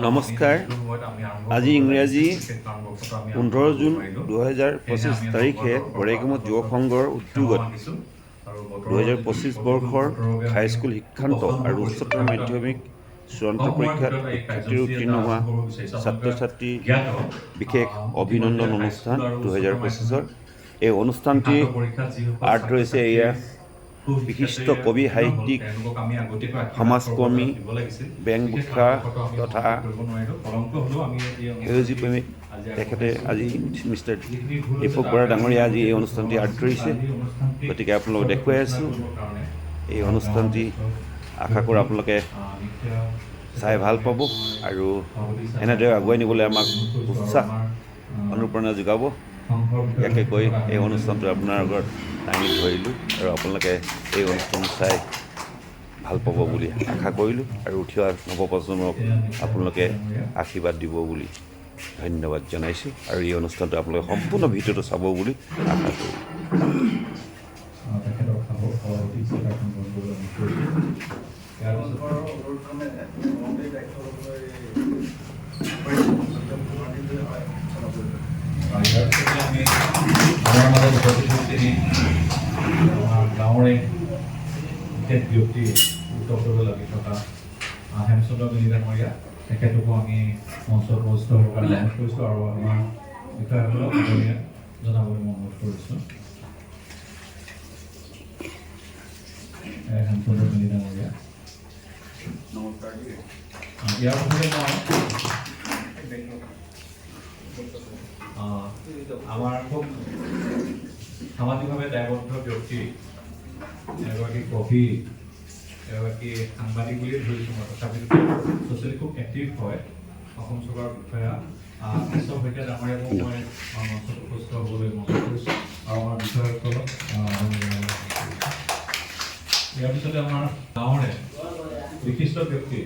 নমস্কাৰ। আজি ইংৰাজী 15 জুন 2025 তাৰিখে বৰেগামত যুৱ সংঘৰ উদ্যোগত 2025 বৰ্ষৰ হাইস্কুল শিক্ষান্ত আৰু উচ্চতৰ মাধ্যমিক চূড়ান্ত পৰীক্ষাত শিক্ষাৰ্থীৰ উত্তীৰ্ণ হোৱা ছাত্ৰ ছাত্ৰীৰ বিশেষ অভিনন্দন অনুষ্ঠান 2025। এই অনুষ্ঠানটি আৰ্ট হৈছে এয়া বিশিষ্ট কবি সাহিত্যিক সমাজকৰ্মী বেংবুষা তথা সেউজী প্ৰেমিক তেখেতে আজি মিষ্টাৰ দীপক বৰা ডাঙৰীয়া আজি এই অনুষ্ঠানটি আৰ্ট ধৰিছে, গতিকে আপোনালোকক দেখুৱাই আছোঁ। এই অনুষ্ঠানটি আশা কৰোঁ আপোনালোকে চাই ভাল পাব আৰু এনেদৰে আগুৱাই নিবলৈ আমাক উৎসাহ অনুপ্ৰেৰণা যোগাব। ইয়াকে কৈ এই অনুষ্ঠানটো আপোনাৰ আগত দাঙি ধৰিলোঁ আৰু আপোনালোকে এই অনুষ্ঠান চাই ভাল পাব বুলি আশা কৰিলোঁ আৰু উঠি অহা নৱপ্ৰজন্মক আপোনালোকে আশীৰ্বাদ দিব বুলি ধন্যবাদ জনাইছোঁ আৰু এই অনুষ্ঠানটো আপোনালোকে সম্পূৰ্ণ ভিডিঅ'টো চাব বুলি আশা কৰোঁ। আমাৰ মাজত উপস্থিত গাঁৱৰে বিশেষ ব্যক্তি উত্তৰ কৰিব লাগি থকা হেমচন্দ্ৰ মেধি ডাঙৰীয়া, তেখেতকো আমি মঞ্চত উপস্থিত হ'বৰ কাৰণে অনুৰোধ কৰিছোঁ আৰু আমাৰ বিষয়াসকলক আদৰণি জনাবলৈ মই অনুৰোধ কৰিছোঁ। হেমচন্দ্ৰ মেধি ডাঙৰীয়া, নমস্কাৰ। ইয়াৰ পিছতে আমাৰ খুব সামাজিকভাৱে দায়বদ্ধ ব্যক্তি, এগৰাকী কবি, এগৰাকী সাংবাদিক বুলি ধৰিছোঁ মই, তথাপিতো ছ'চিয়েলি খুব এক্টিভ হয় অসম চৰকাৰৰ বিষয়া বিশ্ব শইকীয়া ডাঙৰীয়াকো মই মঞ্চত উপস্থিত হ'বলৈ অনুৰোধ কৰিছোঁ আৰু আমাৰ বিষয়াসকলক। ইয়াৰ পিছতে আমাৰ গাঁৱৰে বিশিষ্ট ব্যক্তি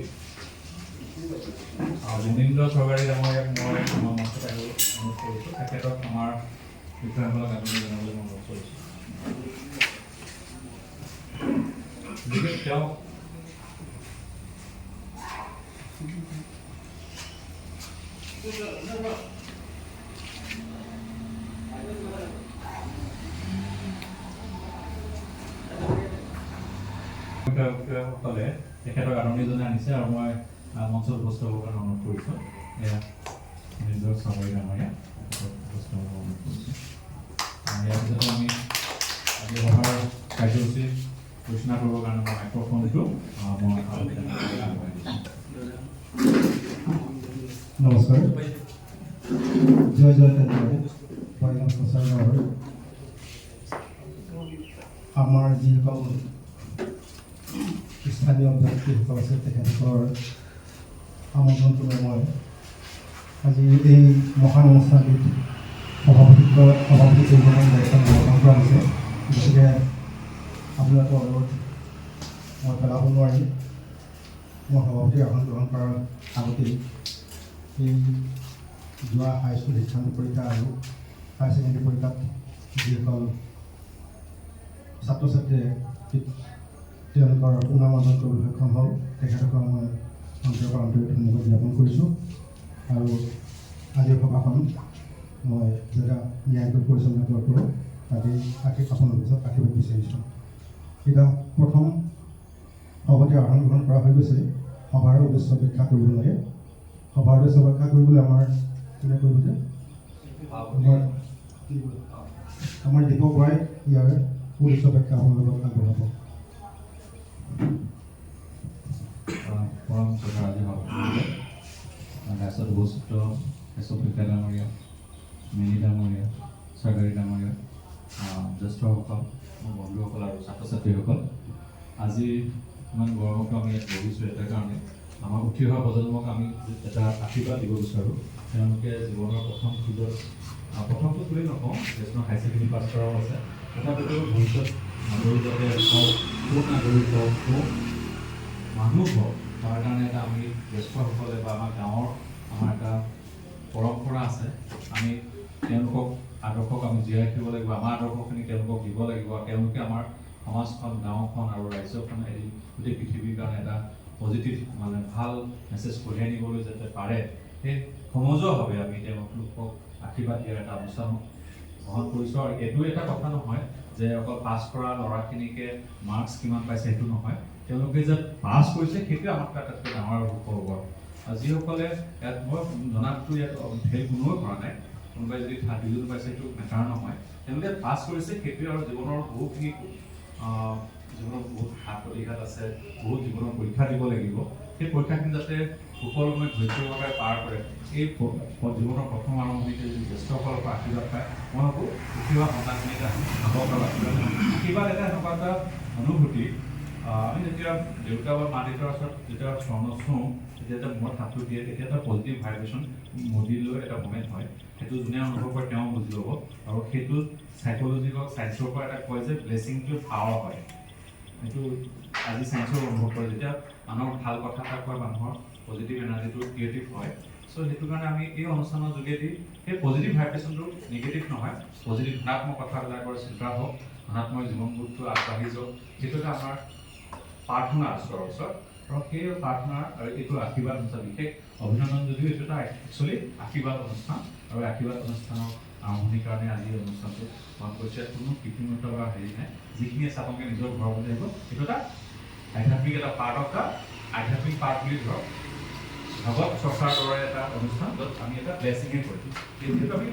মুনীন্দ্ৰ চৰকাৰী ডাঙৰীয়াক মই আমাৰ মঞ্চত আহিবলৈ অনুৰোধ কৰিছোঁ, তেখেতক আমাৰ বিষয়াসকলক আদৰণি জনাবলৈ মই অনুৰোধ কৰিছোঁ। বিশেষ তেওঁ বিষয়াসকলে তেখেতক আদৰণি জনাই আনিছে আৰু মই মঞ্চত উপস্থিত হ'বৰ কাৰণে অনুৰোধ কৰিছোঁ। এয়া মুনীন্দ্ৰ চৰকাৰী ডাঙৰীয়া উপস্থিত হ'ব অনুৰোধ কৰিছোঁ। ইয়াৰ পিছতে আমি আজি সভাৰ কাৰ্যসূচী ঘোষণা কৰিবৰ কাৰণে মই মাইক্ৰফোনটো মই আগবঢ়াই দিছোঁ। নমস্কাৰ। জয় জয় বৰেগাম প্ৰচাৰৰ আমাৰ যিসকল স্থানীয় ব্যক্তিসকল আছে তেখেতসকলৰ আমন্ত্ৰণটোলৈ মই আজি এই মহান অনুষ্ঠানটিত সভাপতি কৰিবলৈ দায়িত্ব গ্ৰহণ কৰা হৈছে, গতিকে আপোনালোকৰ অনুৰোধ মই পেলাব নোৱাৰিম। মই সভাপতিৰ আসন গ্ৰহণ কৰাৰ আগতেই এই যোৱা হাইস্কুল শিক্ষান্ত পৰীক্ষা আৰু হায়াৰ ছেকেণ্ডেৰী পৰীক্ষাত যিসকল ছাত্ৰ ছাত্ৰীয়ে তেওঁলোকৰ সুনাম অৰ্জন কৰিবলৈ সক্ষম হ'ল তেখেতসকলক মই অন্তৰৰ পৰা আন্তৰিক ধন্যবাদ জ্ঞাপন কৰিছোঁ আৰু আজিৰ সভাখন মই জেগা ন্যায়কৈ পৰিচালনা কৰোঁ আজি আপোনাৰ পিছত আশীৰ্বাদ বিচাৰিছোঁ। এতিয়া প্ৰথম সভাপতিৰ আসন গ্ৰহণ কৰা হৈ গৈছে। সভাৰ উদ্দেশ্য ব্যাখ্যা কৰিব লাগে। সভাৰ উদ্দেশ্য ব্যাখ্যা কৰিবলৈ আমাৰ কোনে কৰিব যে আমাৰ দীপক বৰাই ইয়াৰ উদ্দেশ্য ব্যাখ্যা আপোনালোকক আগবঢ়াব। পৰম শ্ৰদ্ধাৰ আজি ৰাষ্ট্ৰত উপস্থিত শইকীয়া ডাঙৰীয়া, মেধি ডাঙৰীয়া, চৰকাৰী ডাঙৰীয়া, জ্যেষ্ঠসকল, মোৰ বন্ধুসকল আৰু ছাত্ৰ ছাত্ৰীসকল, আজি ইমান গৌৰৱকৈ আমি ইয়াত বহিছোঁ এটা কাৰণে আমাৰ উঠি অহা প্ৰজন্মক আমি এটা আশীৰ্বাদ দিব বিচাৰোঁ। তেওঁলোকে জীৱনৰ প্ৰথম খোজত প্ৰথমটো বুলি নকওঁ, যিহেতু হাই ছেকেণ্ডেৰী পাছ কৰাও আছে, তথাপিতো ভৱিষ্যত নাগৰিক যাতে হওক, নাগৰিক হওক, মানুহ হওক, তাৰ কাৰণে এটা আমি জ্যেষ্ঠসকলে বা আমাৰ গাঁৱৰ আমাৰ এটা পৰম্পৰা আছে। আমি তেওঁলোকক আদৰ্শক আমি জীয়াই ৰাখিব লাগিব, আমাৰ আদৰ্শখিনি তেওঁলোকক দিব লাগিব। তেওঁলোকে আমাৰ সমাজখন, গাঁওখন আৰু ৰাজ্যখন এদিন গোটেই পৃথিৱীৰ কাৰণে এটা পজিটিভ মানে ভাল মেছেজ কঢ়িয়াই নিবলৈ যাতে পাৰে সেই সমজুৱাভাৱে আমি তেওঁলোকক আশীৰ্বাদ দিয়াৰ এটা অনুষ্ঠান গ্ৰহণ কৰিছোঁ। আৰু এইটো এটা কথা নহয় যে অকল পাছ কৰা ল'ৰাখিনিকে মাৰ্কছ কিমান পাইছে সেইটো নহয়, তেওঁলোকে যে পাছ কৰিছে সেইটোৱে আমাৰ আটাইতকৈ ডাঙৰ সুখবৰ। আৰু যিসকলে ইয়াত মই জনাতটো ইয়াত ফেইল কোনোৱে কৰা নাই, কোনোবাই যদি 30 পাইছে সেইটো মেটাৰ নহয়, তেওঁলোকে পাছ কৰিছে সেইটোৱে। আৰু জীৱনৰ বহুখিনি জীৱনত বহুত হাত প্ৰতিঘাত আছে, বহুত জীৱনৰ পৰীক্ষা দিব লাগিব, সেই পৰীক্ষাখিনি যাতে সুকলমে ধৈৰ্য্যভাৱে পাৰ কৰে। এই জীৱনৰ প্ৰথম আৰম্ভণিতে যদি জ্যেষ্ঠসকলৰ পৰা আশীৰ্বাদ পায়, মই ভাবোঁ উঠি অহা সন্তানখিনিক সাহস আৰু আশীৰ্বাদ এটা এনেকুৱা এটা অনুভূতি। আমি যেতিয়া দেউতা বা মা দেউতাৰ ওচৰত যেতিয়া চৰণ চুওঁ, তেতিয়া এটা মনত হাতটো দিয়ে, তেতিয়া এটা পজিটিভ ভাইব্ৰেশ্যন মডিলৈ এটা মমেণ্ট হয়। সেইটো যোনে অনুভৱ কৰে তেওঁ বুজি ল'ব। আৰু সেইটো চাইক'লজি হওক চায়েন্সৰ পৰা এটা কয় যে ব্লেছিংটো পাৱাৰ হয়। এইটো আজি চায়েন্সৰ অনুভৱ কৰে, যেতিয়া মানুহৰ ভাল কথা এটা কয় মানুহৰ পজিটিভ এনাৰ্জিটো ক্ৰিয়েটিভ হয়। চ' সেইটো কাৰণে আমি এই অনুষ্ঠানৰ যোগেদি সেই পজিটিভ ভাইব্ৰেশ্যনটো নিগেটিভ নহয়, পজিটিভ ধনাত্মক কথাবিলাকৰ চিন্তা হওক, ধনাত্মক জীৱনবোধটো আগবাঢ়ি যাওক, সেইটো এটা আমাৰ প্ৰাৰ্থনা ঈশ্বৰৰ ওচৰত। আৰু সেই প্ৰাৰ্থনা আৰু এইটো আশীৰ্বাদ অনুষ্ঠান, বিশেষ অভিনন্দন যদিও এইটো এটা একচুৱেলি আশীৰ্বাদ অনুষ্ঠান। আৰু আশীৰ্বাদ অনুষ্ঠানৰ আৰম্ভণিৰ কাৰণে আজি এই অনুষ্ঠানটো মন কৰিছে। কোনো কৃত্ৰিমতা বা হেৰি নাই, যিখিনি আছে আপোনালোকে নিজৰ ঘৰ বুলি আহিব। এইটো এটা আধ্যাত্মিক এটা পাৰ্ট অফ দা আধ্যাত্মিক পাৰ্ট বুলি ধৰক ভগৱত চৰ্চাৰ দৰে এটা অনুষ্ঠান, য'ত আমি এটা ব্লেছিঙে কৰিম। যিহেতু আমি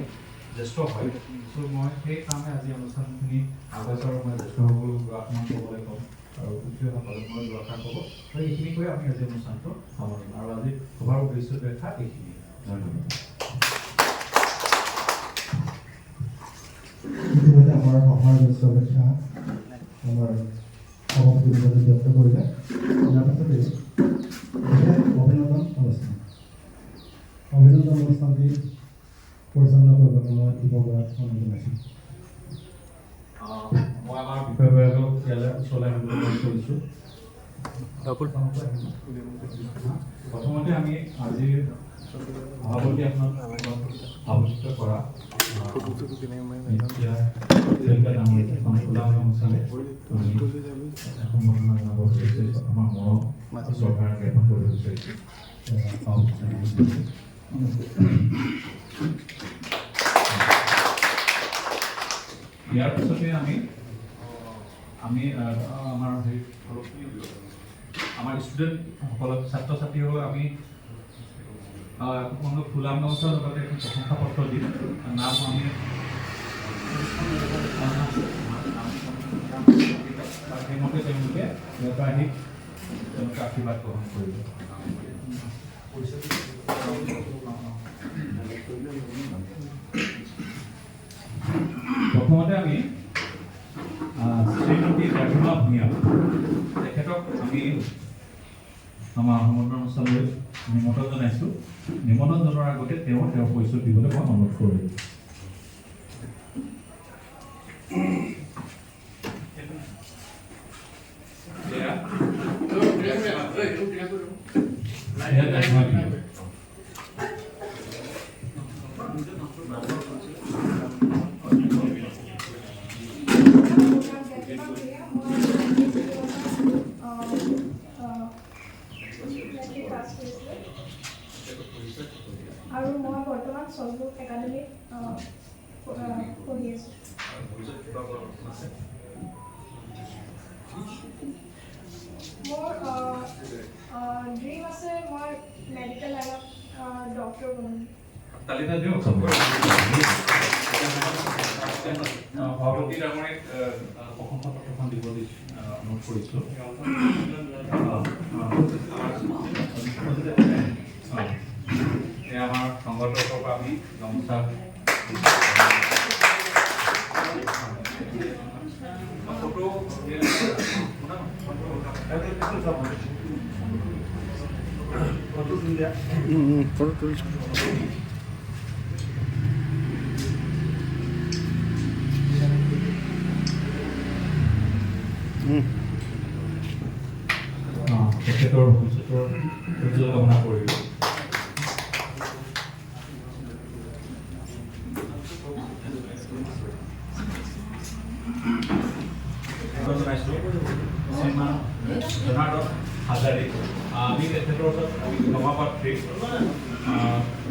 জ্যেষ্ঠ হয়, চ' মই সেই কাৰণে আজি অনুষ্ঠানখিনি আগৰ মই জ্যেষ্ঠসকলক দুআষাৰমান ক'বলৈ ক'ম আৰু উঠি অহা প্ৰজন্মলৈ দুআষাৰ ক'ব। আৰু এইখিনি কৈ আমি আজি অনুষ্ঠানটো সামৰিম। আৰু আজি সভাৰ উদ্দেশ্য দেখা এইখিনি। ধন্যবাদ। ইতিমধ্যে আমাৰ সভাৰ শুভেচ্ছা আমাৰ সভাপতি ব্যক্ত কৰিলে। ইয়াৰ পাছতে অভিনন্দন অনুষ্ঠান অনুষ্ঠানটি পৰিচালনা কৰিবলৈ মই দিব পৰা অনুৰোধ জনাইছোঁ। মই আমাৰ বিষয়ববীয়াকক ইয়ালৈ ওচৰলৈ অনুৰোধ কৰিছোঁ। প্ৰথমতে আমি আজিৰ সভাপতি আপোনাক আৱিষ্কৃত কৰা আমাৰ মনত চৰকাৰ জ্ঞাপন কৰিব বিচাৰিছোঁ। ইয়াৰ পিছতে আমি আমাৰ আমাৰ ষ্টুডেণ্টসকলক ছাত্ৰ ছাত্ৰীসকলক আমি ফুলাম গামোচাৰ লগতে এখন প্ৰশংসা পত্ৰ দিম। নাম আমি সেইমতে তেওঁলোকে ইয়াৰ আহি তেওঁলোকে আশীৰ্বাদ গ্ৰহণ কৰিব। প্ৰথমতে আমি শ্ৰীমতী ৰাধিমা ভূঞা তেখেতক আমি আমাৰ সমগ্ৰ অনুষ্ঠানলৈ নিমন্ত্ৰণ জনাইছোঁ। নিমন্ত্ৰণ জনোৱাৰ আগতে তেওঁৰ পৰিচয় দিবলৈ মই অনুৰোধ কৰিলোঁ। আৰু মই বৰ্তমান সজুক একাডেমীত পঢ়ি আছোঁ। মোৰ ড্ৰিম আছে মই মেডিকেল লাইনত ডক্টৰ বনিম। তালিকা দিয়ক সভাপতি ডাঙৰীক প্ৰশংসা পত্ৰখন দিব অনুৰোধ কৰিছোঁ। আমাৰ সংগঠনৰ পৰা আমি গামোচা তেখেতৰ ভৱিষ্যতৰ উজ্জ্বল কামনা কৰিলোঁ। জনাইছোঁ শ্ৰীমান জনাৰ্দন হাজাৰী কৰি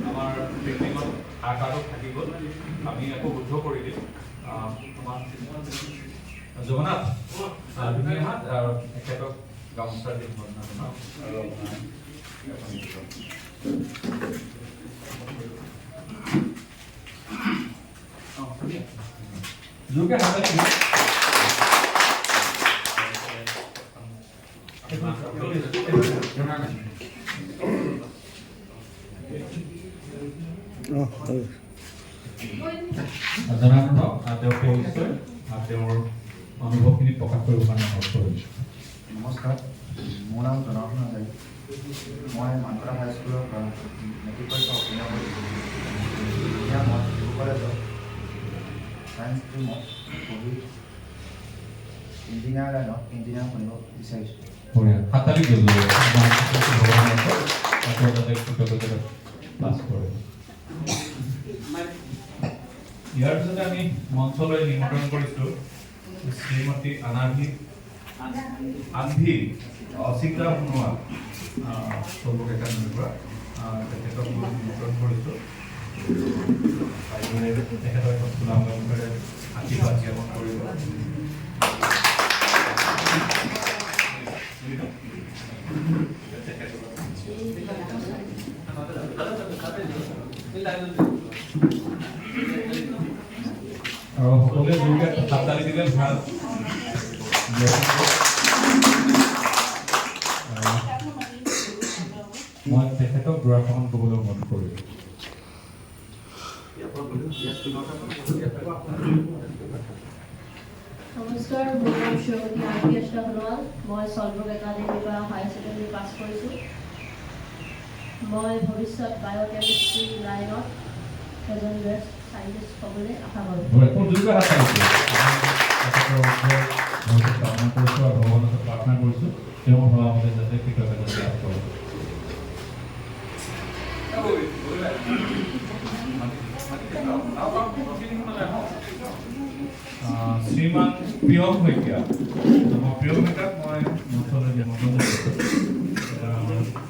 আমাৰ টেকনিকত আকাৰত থাকি গ'ল আমি আকৌ শুদ্ধ কৰি দিম তোমাৰ জগন্নাথ তুমি হাত আৰু তেখেতক গামোচা দিম জোৰকে হাতত দিম জনাৰ্দনক তেওঁ পৰিচয় আৰু তেওঁৰ অনুভৱখিনি প্ৰকাশ কৰিব কাৰণে অনুৰোধ কৰিছোঁ। নমস্কাৰ, মোৰ নাম জনাৰ্দন হাজৰিকা। মই মানকৰা হাইস্কুলৰ পৰা মেট্ৰিক পৰীক্ষা উত্তীৰ্ণ কৰিছোঁ। এতিয়া মই ডিব্ৰু কলেজত ছায়েন্স ষ্ট্ৰীমত পঢ়ি ইঞ্জিনিয়াৰ লাইনত ইঞ্জিনিয়াৰ বনিব বিচাৰিছোঁ। হাতালি দিলোঁ পাছ কৰে। ইয়াৰ পিছতে আমি মঞ্চলৈ নিমন্ত্ৰণ কৰিছোঁ শ্ৰীমতী আনভি অচিন্তা সোণোৱাল চৌবক একাডেমীৰ পৰা তেখেতক মই নিমন্ত্ৰণ কৰিছোঁ। তেখেতৰ এখন চুলামুখেৰে আশীৰ্বাদ জ্ঞাপন কৰিব। আৰু সকলোৱে জোৰকে হাততালি দিলে ভাল। মই তেখেতক দুআষাৰমান ক'বলৈ অনুৰোধ কৰিছোঁ। নমস্কাৰ, মোৰ নাম শ্ৰীমতী আনভি অচিন্তা সোণোৱাল। মই চল্টব্ৰুক একাডেমীৰ পৰা হায়াৰ ছেকেণ্ডেৰী পাছ কৰিছোঁ। মই ভৱিষ্যত বায়'কেমিষ্ট্ৰি লাইনত এজন বেষ্ট চাইণ্টিষ্ট হ'বলৈ আশা কৰোঁ। ভগৱানক প্ৰাৰ্থনা কৰিছোঁ তেওঁ ভগৱানে যাতে কৃতজ্ঞতা লাভ কৰে। শ্ৰীমান প্ৰিয়ম শইকীয়া, মই প্ৰিয়ম শইকীয়াক মই মঞ্চলৈ নিমন্ত্ৰণ কৰিছোঁ।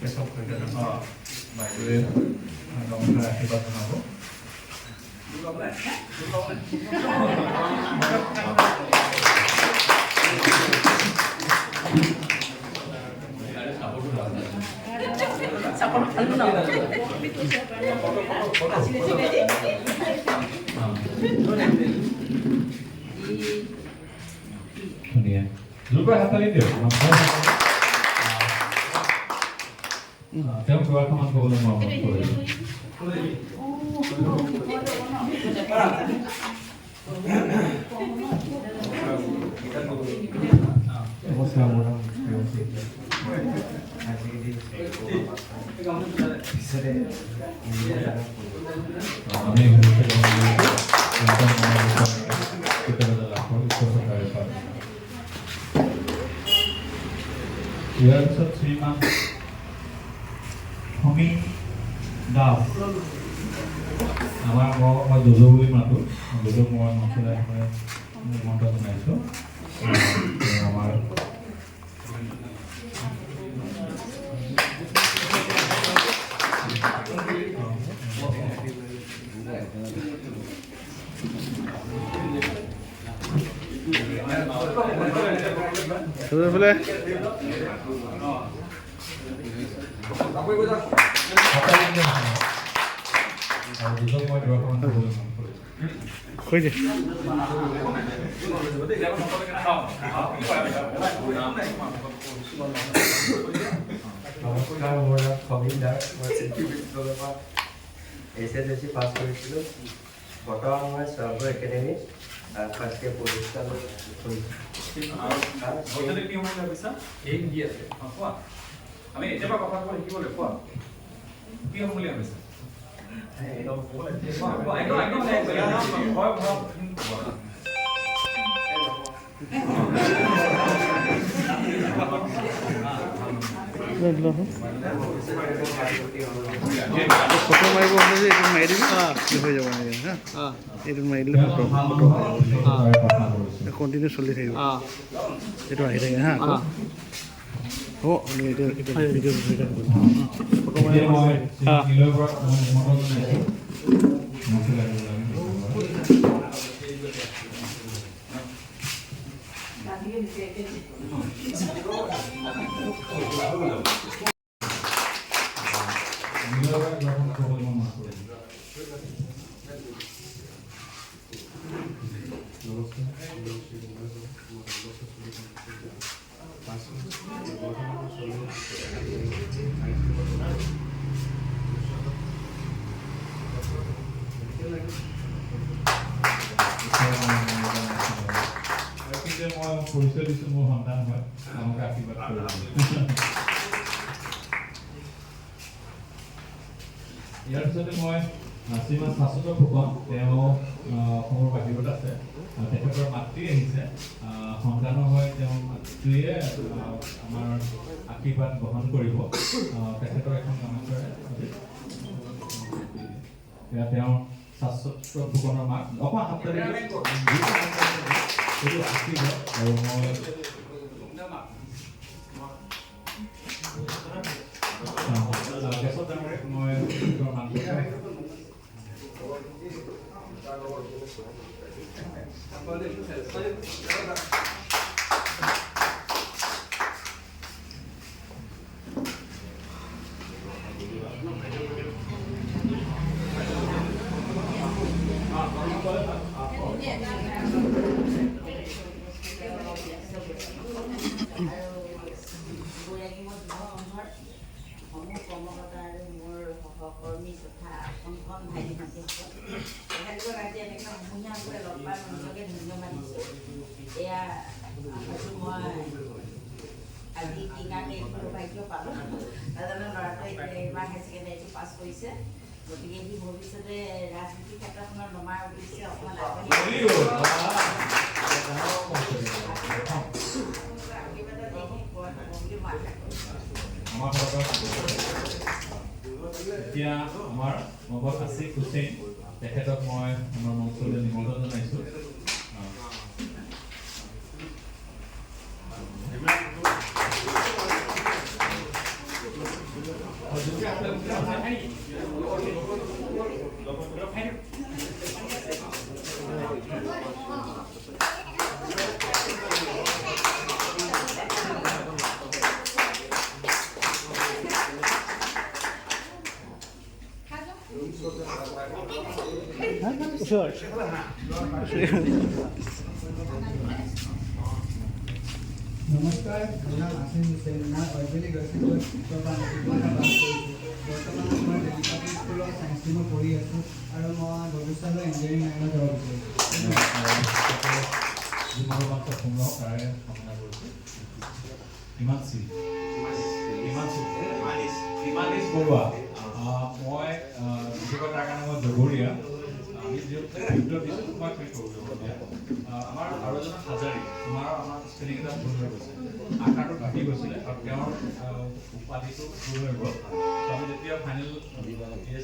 কেশৱ শইকীয়া বাইদেৱে গামোচাৰ আশীৰ্বাদ জনাব। ধুনীয়া জোৰকৈ হাততালি দিয়ক। তেওঁক দুআষাৰমান ক'বলৈ মই অনুৰোধ কৰিছোঁ। নমস্কাৰ, মোৰ নাম পিছতে আমি ইয়াৰ পিছত শ্ৰীমান সমীৰ দাস, আমাৰ মই দুজো বুলি মাতোঁ। দুজোক মই মঞ্চলৈ নিমন্ত্ৰণ জনাইছোঁ। আমাৰ দুজোক মই দুআষাৰমান ক'বলৈ মন কৰিছোঁ। নমস্কাৰ, মোৰ নাম সমীৰ দাস। মই চিটি বিশ্ববিদ্যালয়ৰ পৰা HSLC পাছ কৰিছিলোঁ। বৰ্তমান মই চল্টব্ৰুক একাডেমীত ফাৰ্ষ্ট ইয়েৰ পলিটিকেল কৰিছোঁ। আমি এতিয়াৰ পৰা কথা ক'ব শিকিব লাগিব। কোৱা কি হ'ম বুলি ভাবিছা? ফটো মাৰিব হ'লে যে এইটো মাৰি দিবি হৈ যাব এনেকৈ হা। এইটো মাৰি দিলে ফটো কণ্টিনিউ চলি থাকিব। এইটো আহি থাকে হা। হ'ব এইটো ভিডিঅ' এতিয়া মই নিলয়ৰ পৰা মই নিমন্ত্ৰণ জনাইছোঁ মঞ্চলৈ আহিবলৈ আমি চেষ্টা কৰিম। নিলয়ৰ পৰা কিবা এখন ক'বলৈ মই মাত কৰিম। মই পৰিচয় দিছোঁ মোৰ সন্তান হয় আমাক আশীৰ্বাদ কৰিব। ইয়াৰ পিছতে মই শ্ৰীমান শাশ্বত ফুকন তেওঁ অসমৰ বাহিৰত আছে তেখেতৰ মাতৃ আহিছে সন্তানৰ হয় তেওঁ মাতৃয়ে আমাৰ আশীৰ্বাদ গ্ৰহণ কৰিব তেখেতৰ এখন গামোচাৰে এয়া তেওঁৰ শাশ্বত ফুকনৰ মাক অকণমান হাততালি এইটো আশীৰ্বাদ আৰু মই গেছত ডাঙৰে মই নাম কৰ্মকৰ্তা আৰু মোৰ সহকৰ্মী তথা অংকন ভাইটি তেখেতলোকক আজি এনেকৈ সমূহীয়াকৈ লগ পাই মই নিজকে ধন্যবাদ দিছোঁ। এয়া হয়তো মই আজি কি কাৰণে এইটো সৌভাগ্য পালোঁ নাজানো। ল'ৰাটোৱে এইবাৰ হায়াৰ ছেকেণ্ডেৰীটো পাছ কৰিছে, গতিকে সি ভৱিষ্যতে ৰাজনীতি ক্ষেত্ৰখনত নমাৰ উদ্দেশ্যে অকণমান এতিয়া আমাৰ মহম্মদ আছিফ হুছেইন তেখেতক মই আমাৰ মঞ্চলৈ নিমন্ত্ৰণ জনাইছোঁ। Sure. নমস্কাৰ, মোৰ নাম আছিফ হুছেইন। মই ঐবেলি গছিপুৰ বৰ্তমান মই ডেলিকাটি স্কুলৰ ছায়েন্স ষ্ট্ৰীমত পঢ়ি আছোঁ আৰু মই ভৱিষ্যতলৈ ইঞ্জিনিয়াৰিং লাইনত যাব বিচাৰিছোঁ। বৰুৱা মই তাৰ কাৰণে মই জগৰীয়া আমি যিহেতু দিছোঁ তোমাক আমাৰ আৰু এজন হাজাৰী তোমাৰ আমাৰ স্পেলিং এটা ভুল হৈ গৈছে, আকাৰটো ভাগি গৈছিলে আৰু তেওঁৰ উপাধিটো ভুল হৈ গ'ল। আমি যেতিয়া ফাইনেল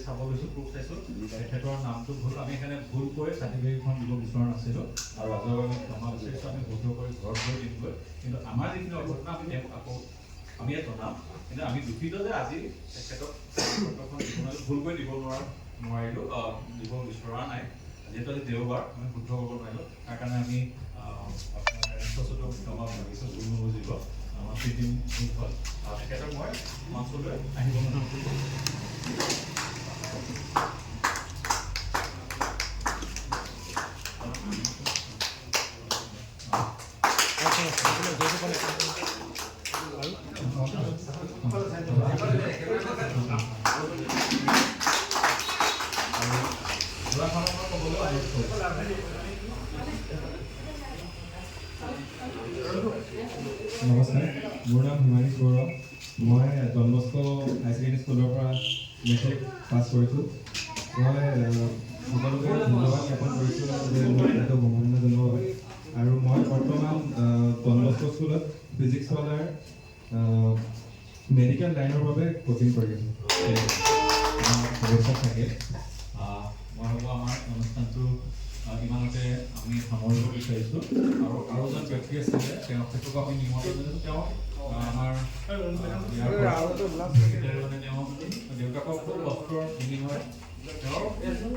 চাব গৈছোঁ প্ৰুফ চাইছোঁ তেখেতৰ নামটো ভুল, আমি সেইকাৰণে ভুলকৈ চাৰ্টিফিকেটখন দিব বিচৰা নাছিলোঁ আৰু ৰাজহুৱাভাৱে ক্ষমা বিচাৰিছোঁ। আমি শুদ্ধ কৰি ঘৰত গৈ দিমগৈ, কিন্তু আমাৰ যিখিনি অঘটনা আমি তেওঁক আকৌ আমি ইয়াত জনাম। কিন্তু আমি দুখিত যে আজি তেখেতক ভুলকৈ দিব নোৱাৰিলোঁ, দিব বিচৰা নাই। যিহেতু আজি দেওবাৰ আমি শুদ্ধ কৰিব নোৱাৰিলোঁ, তাৰ কাৰণে আমি আপোনাৰ ক্ষমা মাগিছোঁ, ভুল নুবুজিব। আমাৰ ফিটিং হ'ল তেখেতক মই মঞ্চলৈ আহিব নমস্কাৰ, মোৰ নাম হিমানী বৰুৱা। মই ডন বস্কো হাই ছেকেণ্ডেৰী স্কুলৰ পৰা মেট্ৰিক পাছ কৰিছোঁ। মই সকলোকে ধন্যবাদ জ্ঞাপন কৰিছোঁ যে মোক এইটো সম্বৰ্ধনা জনোৱা হয়। আৰু মই বৰ্তমান ডন বস্কো স্কুলত ফিজিক্স অনাৰ মেডিকেল লাইনৰ বাবে কোচিং কৰি আছোঁ। ভৱিষ্যত থাকে। মই ভাবোঁ আমাৰ অনুষ্ঠানটো ইমানতে আমি সামৰিব বিচাৰিছোঁ আৰু এজন ব্যক্তি আছিলে তেখেতক আমি নিমন্ত্ৰণ জনাইছোঁ। তেওঁ আমাৰ মানে তেওঁ দেউতাকক ডক্টৰৰ ইঞ্জিনিয়াৰ তেওঁৰ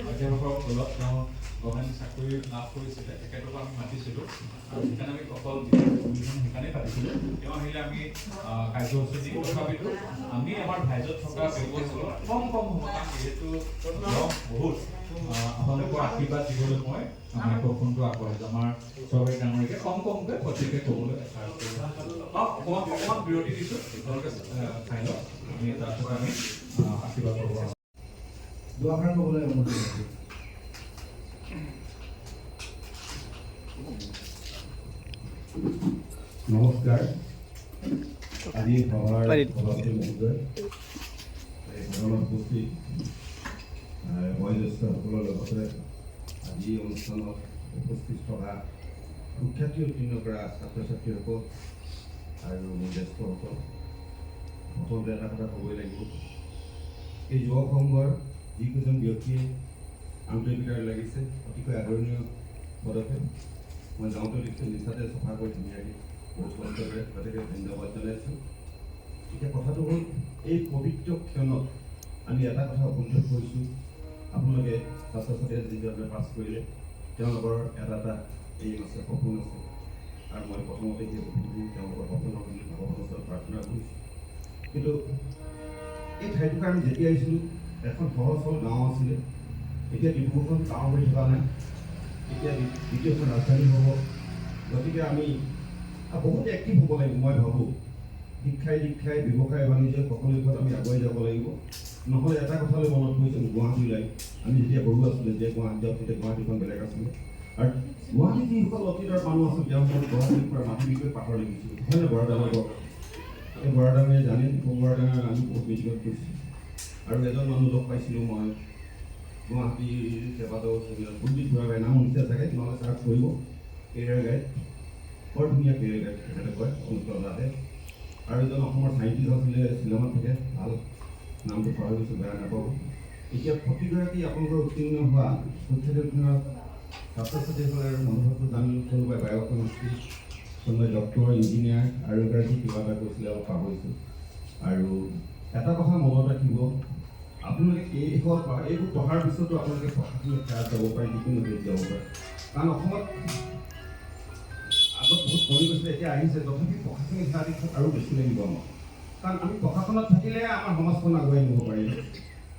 অধ্যাপকৰ ফলত তেওঁ গভৰ্ণমেণ্ট চাকৰি লাভ কৰিছিলে। তেখেতক আমি মাতিছিলোঁ আৰু সেইকাৰণে আমি অকল সেইকাৰণেই পাতিছিলোঁ। তেওঁ আহিলে আমি কাৰ্যসূচী দিম। তথাপিতো আমি আমাৰ ভাইজত থকা ব্যৱস্থা কম হ'ব, কাৰণ যিহেতু বহুত আপোনালোকৰ আশীৰ্বাদ দিবলৈ মই মাইক্ৰফোনটো আগবঢ়াইছোঁ। আমাৰ চৰকাৰী ডাঙৰীকে কমকৈ প্ৰত্যেকে ক'বলৈ অকণমান বিৰতি দিছোঁ। তেওঁলোকে খাই লওক, আমি তাৰপিছত আমি আশীৰ্বাদ কৰিব। দুআষাৰ ক'বলৈ অনুমতি দিছোঁ। নমস্কাৰ। আজি সভাৰ সভাপতি মহোদয়, এই সদনত উপস্থিত বয়োজ্যেষ্ঠসকলৰ লগতে আজি অনুষ্ঠানত উপস্থিত থকা সুখ্যাতি উত্তীৰ্ণ কৰা ছাত্ৰ ছাত্ৰীসকল আৰু মোৰ জ্যেষ্ঠসকল, সকলোকে এটা কথা ক'বই লাগিব। এই যুৱক সংঘৰ যিকেইজন ব্যক্তিয়ে আন্তৰিকতাৰে লাগিছে, অতিকৈ আদৰণীয় পদক্ষেপ। মই যাওঁতে দেখিছোঁ নিচাতে চফা কৰি ধুনীয়াকৈ বহুত কষ্টৰে, গতিকে ধন্যবাদ জনাইছোঁ। এতিয়া কথাটো হ'ল, এই পবিত্ৰ ক্ষণত আমি এটা কথা উপলব্ধি কৰিছোঁ, আপোনালোকে ছাত্ৰ ছাত্ৰীয়ে যিজনে পাছ কৰিলে তেওঁলোকৰ এটা এই আছে, সপোন আছে। আৰু মই প্ৰথমতে সেই সপোনটো তেওঁলোকৰ সপোনৰ বুলি ভগৱানৰ ওচৰত প্ৰাৰ্থনা কৰিছোঁ। কিন্তু এই ঠাইটোৰ আমি যেতিয়া আহিছিলোঁ, এখন সহজ সৰল গাঁও আছিলে। এতিয়া ডিব্ৰুগড়খন গাঁও হৈ থকা নাই, এতিয়া দ্বিতীয়খন ৰাজধানী হ'ব। গতিকে আমি বহুত এক্টিভ হ'ব লাগিব। মই ভাবোঁ শিক্ষাই দীক্ষাই ব্যৱসায় বাণিজ্য সকলো দিশত আমি আগুৱাই যাব লাগিব। নহ'লে এটা কথালৈ মনত পৰিছে গুৱাহাটীলৈ আমি যেতিয়া সৰু আছিলোঁ, যেতিয়া গুৱাহাটী যাওঁ তেতিয়া গুৱাহাটীখন বেলেগ আছিলে। আৰু গুৱাহাটীত যিসকল অতীতৰ মানুহ আছিল তেওঁলোকক গুৱাহাটীৰ পৰা মাটি বিষয়ে পাথৰ লিখিছিলোঁ, হয়নে বৰাদাঙৰ? এই বৰাদাঙে জানে, বৰাদাঙে আমি বহুত মিটিঙত গৈছিলোঁ। আৰু এজন মানুহ লগ পাইছিলোঁ মই গুৱাহাটীৰ কেইবাটাও চেমিনাৰ, কুলদীপ বুঢ়াগোহাঁই নাম শুনিছে চাগে, নহ'লে চাৰ্চ কৰিব, কেৰিয়াৰ গাইড, বৰ ধুনীয়া কেৰিয়াৰ গাইড তেখেতে কয়, অনুষ্ঠিত যাতে। আৰু এজন অসমৰ চাইণ্টিষ্ট আছিলে, শ্বিলঙত থাকে, ভাল নামটো পাহৰি গৈছোঁ, বেয়া নাপাব। এতিয়া প্ৰতিগৰাকী আপোনালোকৰ উত্তীৰ্ণ হোৱা সুখ্যাতি উত্তীৰ্ণ ছাত্ৰ ছাত্ৰীসকলৰ মনোভাৱটো জানিলোঁ। কোনোবাই বায়'কেমিষ্ট্ৰি, কোনোবাই ডক্টৰ, ইঞ্জিনিয়াৰ, আৰু এগৰাকী কিবা এটা কৈছিলে, অলপ পাহৰিছোঁ। আৰু এটা কথা মনত ৰাখিব, আপোনালোকে এইবোৰ পঢ়াৰ পিছতো আপোনালোকে প্ৰশাসনিক সেৱাত যাব পাৰে, যিকোনো হেৰিত যাব পাৰে। কাৰণ অসমত আগত বহুত কমি গৈছিলে, এতিয়া আহিছে, তথাপি প্ৰশাসনিক সেৱা দিশত আৰু বেছি লাগিব আমাক। কাৰণ আমি প্ৰশাসনত থাকিলে আমাৰ সমাজখন আগুৱাই নিব পাৰিম।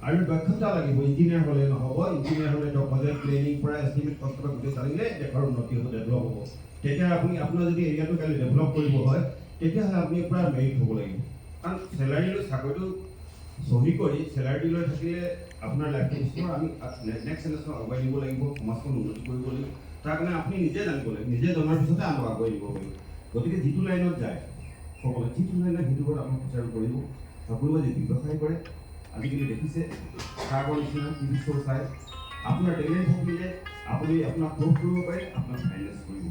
আৰু দক্ষতা লাগিব। ইঞ্জিনিয়াৰ হ'লে নহ'ব, ইঞ্জিনিয়াৰ হ'লে বাজেট প্লেনিং পৰা এষ্টিমেট কষ্ট গোটেই জানিলে দেশৰ উন্নতি হ'ব, ডেভেলপ হ'ব। তেতিয়া আপোনাৰ যদি এৰিয়াটো কালি ডেভেলপ কৰিব হয়, তেতিয়াহ'লে আপুনি পৰা মেৰিট হ'ব লাগিব। কাৰণ চেলাৰী লৈ চাকৰিটো চহী কৰি চেলাৰী লৈ থাকিলে আপোনাৰ লাইফটো আমি নেক্সট জেনেৰেশ্যনক আগুৱাই নিব লাগিব, সমাজখন উন্নতি কৰিব লাগিব। তাৰ কাৰণে আপুনি নিজে জানিব লাগিব, নিজে জনাৰ পিছতে আমাক আগুৱাই নিব পাৰিব। গতিকে যিটো লাইনত যায় সকলোৱে, যিটো লাইনত সেইটো ওপৰত আপুনি প্ৰচাৰ কৰিব। সকলোৱে যে ব্যৱসায় কৰে, আজিকালি দেখিছে কাগৰ নিচিনা টিভি শ্ব' চাই, আপোনাৰ টেলেণ্ট থাকিলে আপুনি আপোনাক প্ৰুভ কৰিব পাৰে, আপোনাক ফাইনেন্স কৰিব।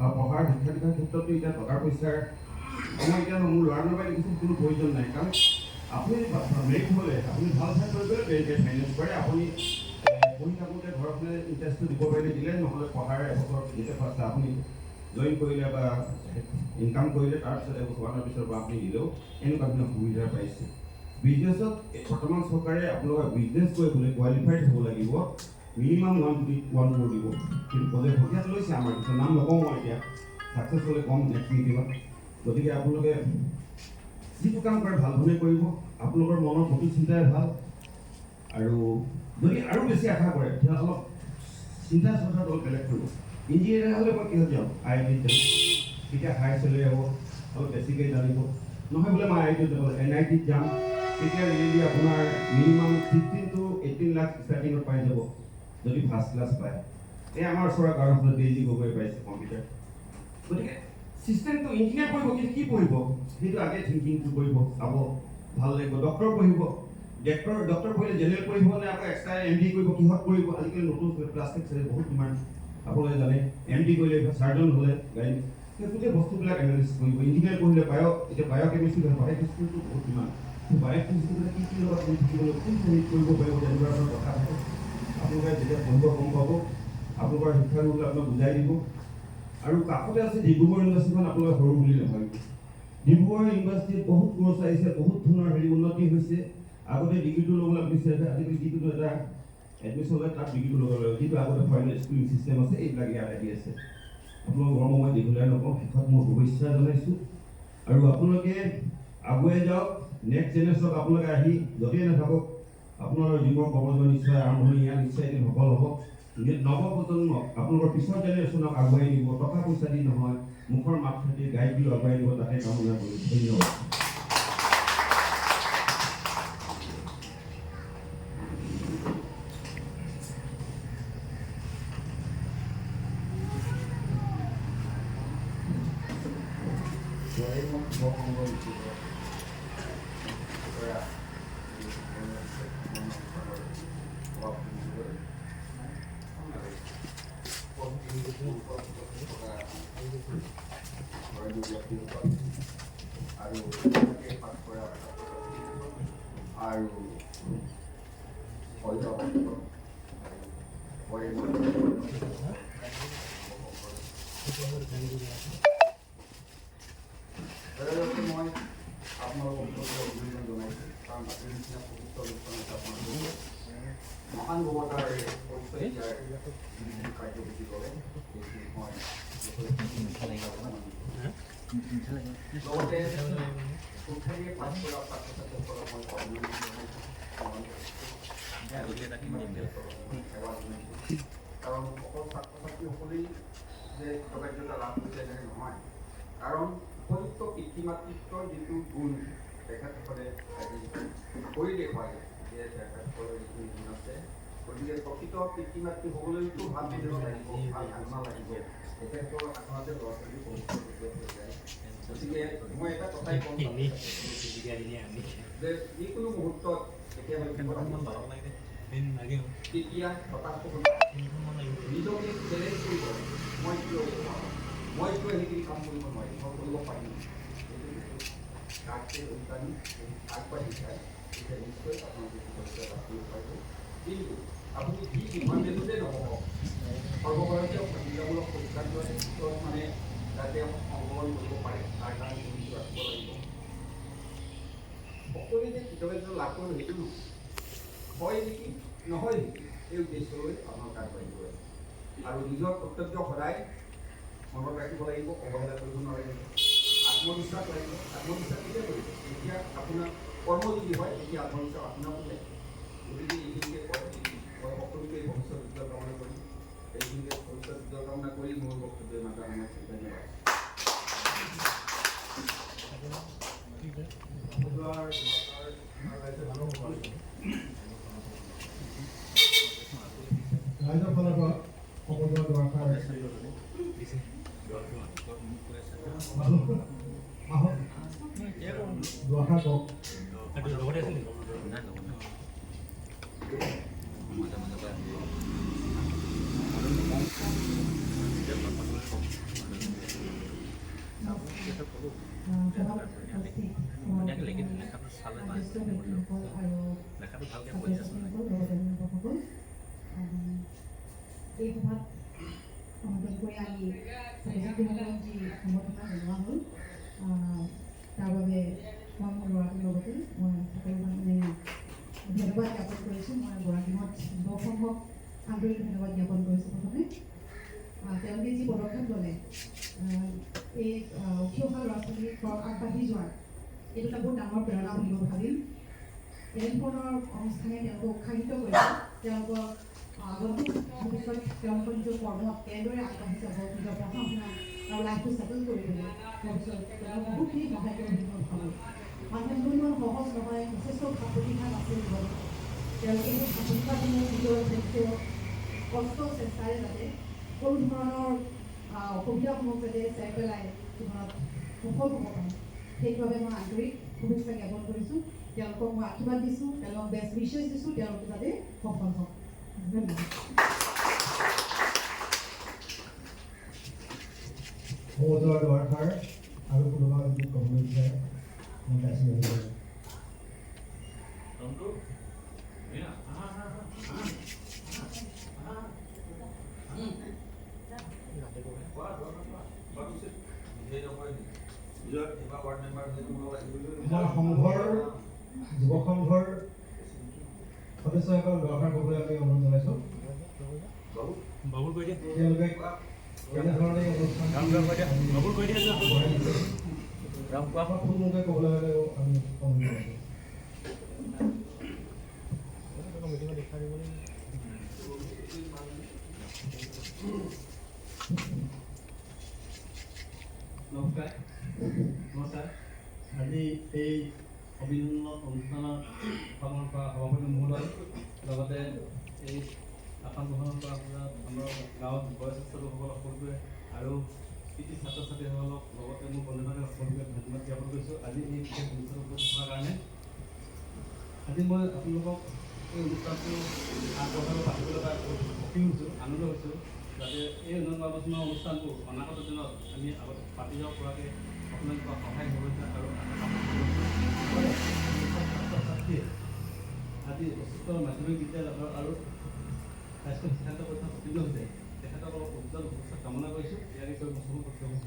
আৰু পঢ়াৰ শিক্ষা দীক্ষাৰ ক্ষেত্ৰতো এতিয়া টকাৰ পইচাৰ মই এতিয়া মোৰ ল'ৰা নাপাই দেখিছোঁ কোনো প্ৰয়োজন নাই। কাৰণ আপুনি মেৰিট হ'লে আপুনি ভাল ঠাই কৰিবলৈ বেংকে ফাইনেন্স কৰে। আপুনি পঢ়ি থাকোঁতে ঘৰখনে ইণ্টাৰেষ্টটো দিব পাৰিলে দিলে, নহ'লে পঢ়াৰ এবছৰ যেতিয়া ফাৰ্ষ্ট আপুনি জইন কৰিলে বা ইনকাম কৰিলে, তাৰপিছত এবছৰ পিছৰ পৰা আপুনি দিলেও এনেকুৱা ধৰণৰ সুবিধা পাইছে। বিজনেছত বৰ্তমান চৰকাৰে আপোনালোকৰ বিজনেছ কৰিবলৈ কোৱালিফাইড হ'ব লাগিব, মিনিমাম 1 crore দিব। কিন্তু প্ৰজেক্ট হঠিয়াত লৈছে আমাৰ কিছু নাম নকওঁ মই এতিয়া, ছাকচেছ হ'লে কম নেক্সট মিটিঙত। গতিকে আপোনালোকে যিটো কাম কৰে ভাল ধৰণে কৰিব, আপোনালোকৰ মনৰ প্ৰতি চিন্তাই ভাল। আৰু যদি আৰু বেছি আশা কৰে তেতিয়াহ'লে অলপ চিন্তা চৰ্চাটো অলপ বেলেগ কৰিব। ইঞ্জিনিয়াৰ হ'লে মই কিহত যাম, IIT যাম, তেতিয়া হাই চেলেৰি হ'ব, অলপ বেছিকৈ জানিব। নহয় বোলে মই IIT যাব, NIT যাম, তেতিয়া ৰিয়েলি আপোনাৰ মিনিমাম 15 to 18 লাখ ষ্টাৰ্টিঙত পাই যাব যদি ফাৰ্ষ্ট ক্লাছ পায়। এই আমাৰ ওচৰৰ গাঁৱত ডেইলি গগৈ পাইছে কম্পিউটাৰ। গতিকে চিষ্টেমটো ইঞ্জিনিয়াৰ পঢ়িব, কিন্তু কি পঢ়িব সেইটো আগে থিংকিংটো কৰিব, চাব ভাল লাগিব। ডক্টৰ পঢ়িব, ডক্টৰ পঢ়িলে জেনেৰেল পঢ়িব নে আকৌ এক্সট্ৰা MD কৰিব, কিহত কৰিব? আজিকালি নতুন প্লাষ্টিক বহুত ডিমাণ্ড, আপোনালোকে জানে। MD কৰিলে চাৰ্জন হ'লে গাড়ী, সেই গোটেই বস্তুবিলাক এনালিচিছ কৰিব। ইঞ্জিনিয়াৰ পঢ়িলে এতিয়া বায়'কেমিষ্ট্ৰি বায়'কেমিষ্ট্ৰিটো বহুত ডিমাণ্ড। বায়'কেমিষ্ট্ৰি কি লগত কৰি থাকিবলৈ কোন হেৰি কৰিব পাৰিব, তেনেকুৱা ধৰণৰ কথা থাকে। আপোনালোকে যেতিয়া পঢ়িব গম পাব, আপোনালোকৰ শিক্ষাগুৰুক আপোনাক বুজাই দিব আৰু কাষতে আছে ডিব্ৰুগড় ইউনিভাৰ্চিটিখন আপোনালোকে সৰু বুলি নাভাবিব ডিব্ৰুগড় ইউনিভাৰ্চিটিত বহুত কোৰ্চ আহিছে বহুত ধৰণৰ উন্নতি হৈছে আগতে ডিগ্ৰীটো ল'বলৈ আপুনি আজিকালি যিকোনো এটা এডমিশ্যন লয় তাত ডিগ্ৰীটো ল'ব লাগিব যিটো আগতে ফাইনেল স্কুলিং ছিষ্টেম আছে এইবিলাক ইয়াত আহি আছে আপোনালোকৰ গৰম মই দীঘলীয়া নকওঁ শেষত মই শুভেচ্ছা জনাইছোঁ আৰু আপোনালোকে আগুৱাই যাওক নেক্সট জেনেৰেশ্যনক আপোনালোকে আহি য'তেই নাথাকক আপোনালোকৰ জীৱৰ প্ৰবঞ্চন নিশ্চয় আৰম্ভণি ইয়াত নিশ্চয় এদিন সফল হ'ব নৱপ্ৰজন্মক আপোনালোকৰ পিছৰ জেনেৰেশ্যনক আগুৱাই নিব টকা পইচা দি নহয় মুখৰ মাত খাটি গাই দি আগুৱাই নিব তাতে কামনা কৰোঁ ধন্যবাদ মহান ভৱতাৰ পৰিচয় কাৰ্যসূচী কৰে লগতে সুঠাৰীয়ে পাঠ কৰা ছাত্ৰ ছাত্ৰীসকলক মই কাৰণ অকল ছাত্ৰ ছাত্ৰীসকলেই যে কৃতকাৰ্যতা লাভ কৰিছে তেনে নহয় কাৰণ উপযুক্ত পিতৃ মাতৃত্বৰ যিটো গুণ তেখেতসকলে আজি কৰি দেখুৱালে যে তেখেতসকলৰ যিখিনি গুণ আছে গতিকে প্ৰকৃত পিতৃ মাতৃ হ'বলৈতো ভাল বিদেশ লাগিব ভাল ধাৰণা লাগিব তেখেতৰ আচলতে ল'ৰা ছোৱালী ভৱিষ্যত হৈ যায় গতিকে মই এটা কথাই ক'ম যে যিকোনো মুহূৰ্তত কেতিয়াবা তেতিয়া হতাশ হ'ব নিজকে চেলেঞ্জ কৰিব মই কিয় সেইখিনি কাম কৰিব নোৱাৰিম মই কৰিব পাৰিম কাককে অভ্যানী আগবাঢ়ি যায় তেতিয়া নিশ্চয় আপোনালোকে ভৱিষ্যত লাভ কৰিব পাৰিব কিন্তু আপুনি যি যিমান মেলোতে নহওক সৰ্বভাৰতীয় প্ৰতিযোগিতামূলক পৰীক্ষাটোৰ ক্ষেত্ৰত মানে যাতে অংশগ্ৰহণ কৰিব পাৰে তাৰ কাৰণে কিন্তু ৰাখিব লাগিব সকলোৱে যে কৃতকাৰ্য লাভ কৰিব সেইটো নহয় হয় নেকি নহয় নেকি এই উদ্দেশ্যলৈ আপোনালোক আগবাঢ়িব লাগিব আৰু নিজৰ কৰ্তব্য সদায় মনত ৰাখিব লাগিব অৱহেলা কৰিব নালাগিব আত্মবিশ্বাস লাগিব আত্মবিশ্বাস কেতিয়া কৰিব যেতিয়া আপোনাৰ কৰ্মযোগী হয় তেতিয়া আত্মবিশ্বাস আপোনাকো লাগিব গতিকে এইখিনিকে কয় মই সকলোকে ভৱিষ্যত উজ্জ্বল কামনা কৰিম এইখিনিকে ভৱিষ্যত উজ্জ্বল কামনা কৰি মোৰ বক্তব্য ইমানটা সামৰিছোঁ ধন্যবাদ ৰাইজৰ ফালৰ পৰা সমজুৱা দুআষাৰ দুআষাৰ কওক এই সভাত সমাগত কৰি আমি ছাত্ৰ-ছাত্ৰীসকলক যি সম্বৰ্ধনা জনোৱা হ'ল তাৰ বাবে মই মোৰ ল'ৰাটোৰ লগতে মই সকলো মানে ধন্যবাদ জ্ঞাপন কৰিছোঁ মই গৰাকীমত যুৱসংঘক আন্তৰিক ধন্যবাদ জ্ঞাপন কৰিছোঁ প্ৰথমে তেওঁলোকে যি পদক্ষেপ ল'লে এই উঠি অহা ল'ৰা ছোৱালীক আগবাঢ়ি যোৱাৰ এইটো এটা বহুত ডাঙৰ প্ৰেৰণা বুলি মই ভাবিম এনেধৰণৰ অনুষ্ঠানে তেওঁলোকক উৎসাহিত কৰিব তেওঁলোকক আগন্তুক ভৱিষ্যত তেওঁলোকৰ নিজৰ কৰ্মত কেনেদৰে আগবাঢ়ি যাব নিজৰ পঢ়া শুনা আৰু লাইফটো ছেটেল কৰিবলৈ ভৱিষ্যত তেওঁলোক বহুতখিনি সহায় কৰিব বুলি মই ভাবোঁ মানুহে ইমান সহজ নহয় যথেষ্ট ভাৱ প্ৰতিভাগ আছে জীৱনত তেওঁলোকে সেই ভাৱনিকাসমূহ নিজৰ যথেষ্ট কষ্ট চেষ্টাৰে যাতে কোনো ধৰণৰ অসুবিধাসমূহ যাতে চাই পেলাই জীৱনত সফল হ'ব পাৰে সেইবাবে মই আন্তৰিক শুভেচ্ছা জ্ঞাপন কৰিছোঁ তেওঁলোকক মই আশীৰ্বাদ দিছোঁ তেওঁলোকক বেষ্ট উইচেছ দিছোঁ তেওঁলোকে যাতে সফল হওক সমজুৱা দুআষাৰ আৰু কোনোবা যদি ক'বলৈ বিচাৰে মই বাছি আহিব মই সংঘৰ যুৱ সংঘৰ সদস্যসকল ব্যৱহাৰ কৰিবলৈ আমি অনুৰোধ জনাইছোঁ। তেওঁলোকে এনেধৰণে থুলমূলকৈ ক'বলৈ হ'লেও আমি অনুৰোধ জনাইছোঁ। নমস্কাৰ। আজি এই অভিনন্দ অনুষ্ঠানত পালন কৰা সভাপতি মহোদয় লগতে এই আসন গ্ৰহণ কৰা আমাৰ গাঁৱত বয়োজ্যেষ্ঠ লোকসকল সকলোৱে আৰু কৃতি ছাত্ৰ ছাত্ৰীসকলক লগতে মোৰ বন্ধু বান্ধৱ সকলোকে ধন্যবাদ জ্ঞাপন কৰিছোঁ আজি এই বিশেষ অনুষ্ঠানত উপস্থিত হোৱাৰ কাৰণে। আজি মই আপোনালোকক এই অনুষ্ঠানটো আগবঢ়াবলৈ পাতিবলৈ পাই সুখী হৈছোঁ, আনন্দ হৈছোঁ, যাতে এই উন্নয়ন আলোচনা অনুষ্ঠানবোৰ অনাগত দিনত আমি আগত পাতি যাব পৰাকৈ আপোনালোকৰ সহায় সহযোগিতা আৰু ছাত্ৰ ছাত্ৰীয়ে আজি উচ্চতৰ মাধ্যমিক বিদ্যালয় আৰু হাইস্কুল শিক্ষান্ত পৰীক্ষা উত্তীৰ্ণ হৈছে তেখেতসকলক উজ্জ্বল ভৱিষ্যত কামনা কৰিছোঁ। ইয়াৰ বিষয়ে মই চমু প্ৰত্যক্ষ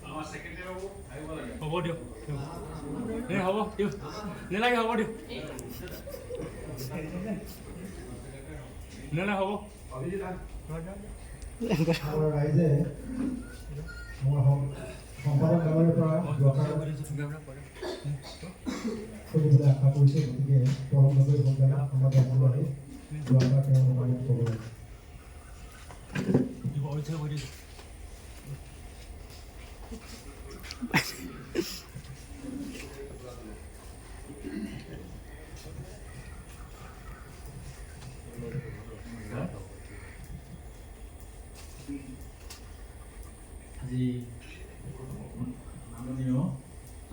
আমাৰ ছেক্ৰেটাৰী বাবু আহিব লাগে। হ'ব দিয়ক, হ'ব দিয়ক, নেলাগে, হ'ব দিয়ক, নাই হ'ব। আমাৰ ৰাইজে মোৰ সম্পাদক গাঁৱৰ পৰা কৰিবলৈ আশা কৰিছে, গতিকে পৰমভাৱে সোনকালে আমাৰ গাঁৱলৈ যোৱাবাৰ তেওঁলোকৰ ক'ব লাগে। আজি মাননীয়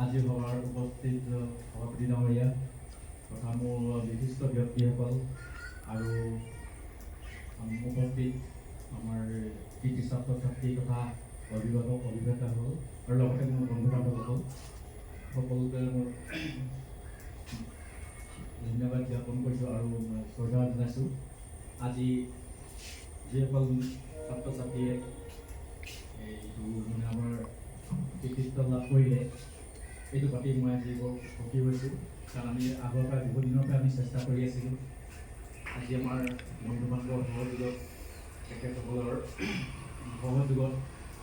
আজি সভাৰ উপস্থিত সভাপতি ডাঙৰীয়া তথা মোৰ বিশিষ্ট ব্যক্তিসকল আৰু উপস্থিত আমাৰ কৃতি ছাত্ৰ ছাত্ৰী তথা অভিভাৱক অভিভাৱকসকল আৰু লগতে মোৰ বন্ধু বান্ধৱসকল সকলোকে মোৰ ধন্যবাদ জ্ঞাপন কৰিছোঁ আৰু শ্ৰদ্ধা জনাইছোঁ। আজি যিসকল ছাত্ৰ ছাত্ৰীয়ে এইটো মানে আমাৰ কৃতিত্ব লাভ কৰিলে এইটো পাতি মই আজি বৰ সুখী হৈছোঁ, কাৰণ আমি আগৰ পৰা বহুত দিনৰ পৰা আমি চেষ্টা কৰি আছিলোঁ। আজি আমাৰ বন্ধু বান্ধৱৰ সহযোগত তেখেতসকলৰ সহযোগত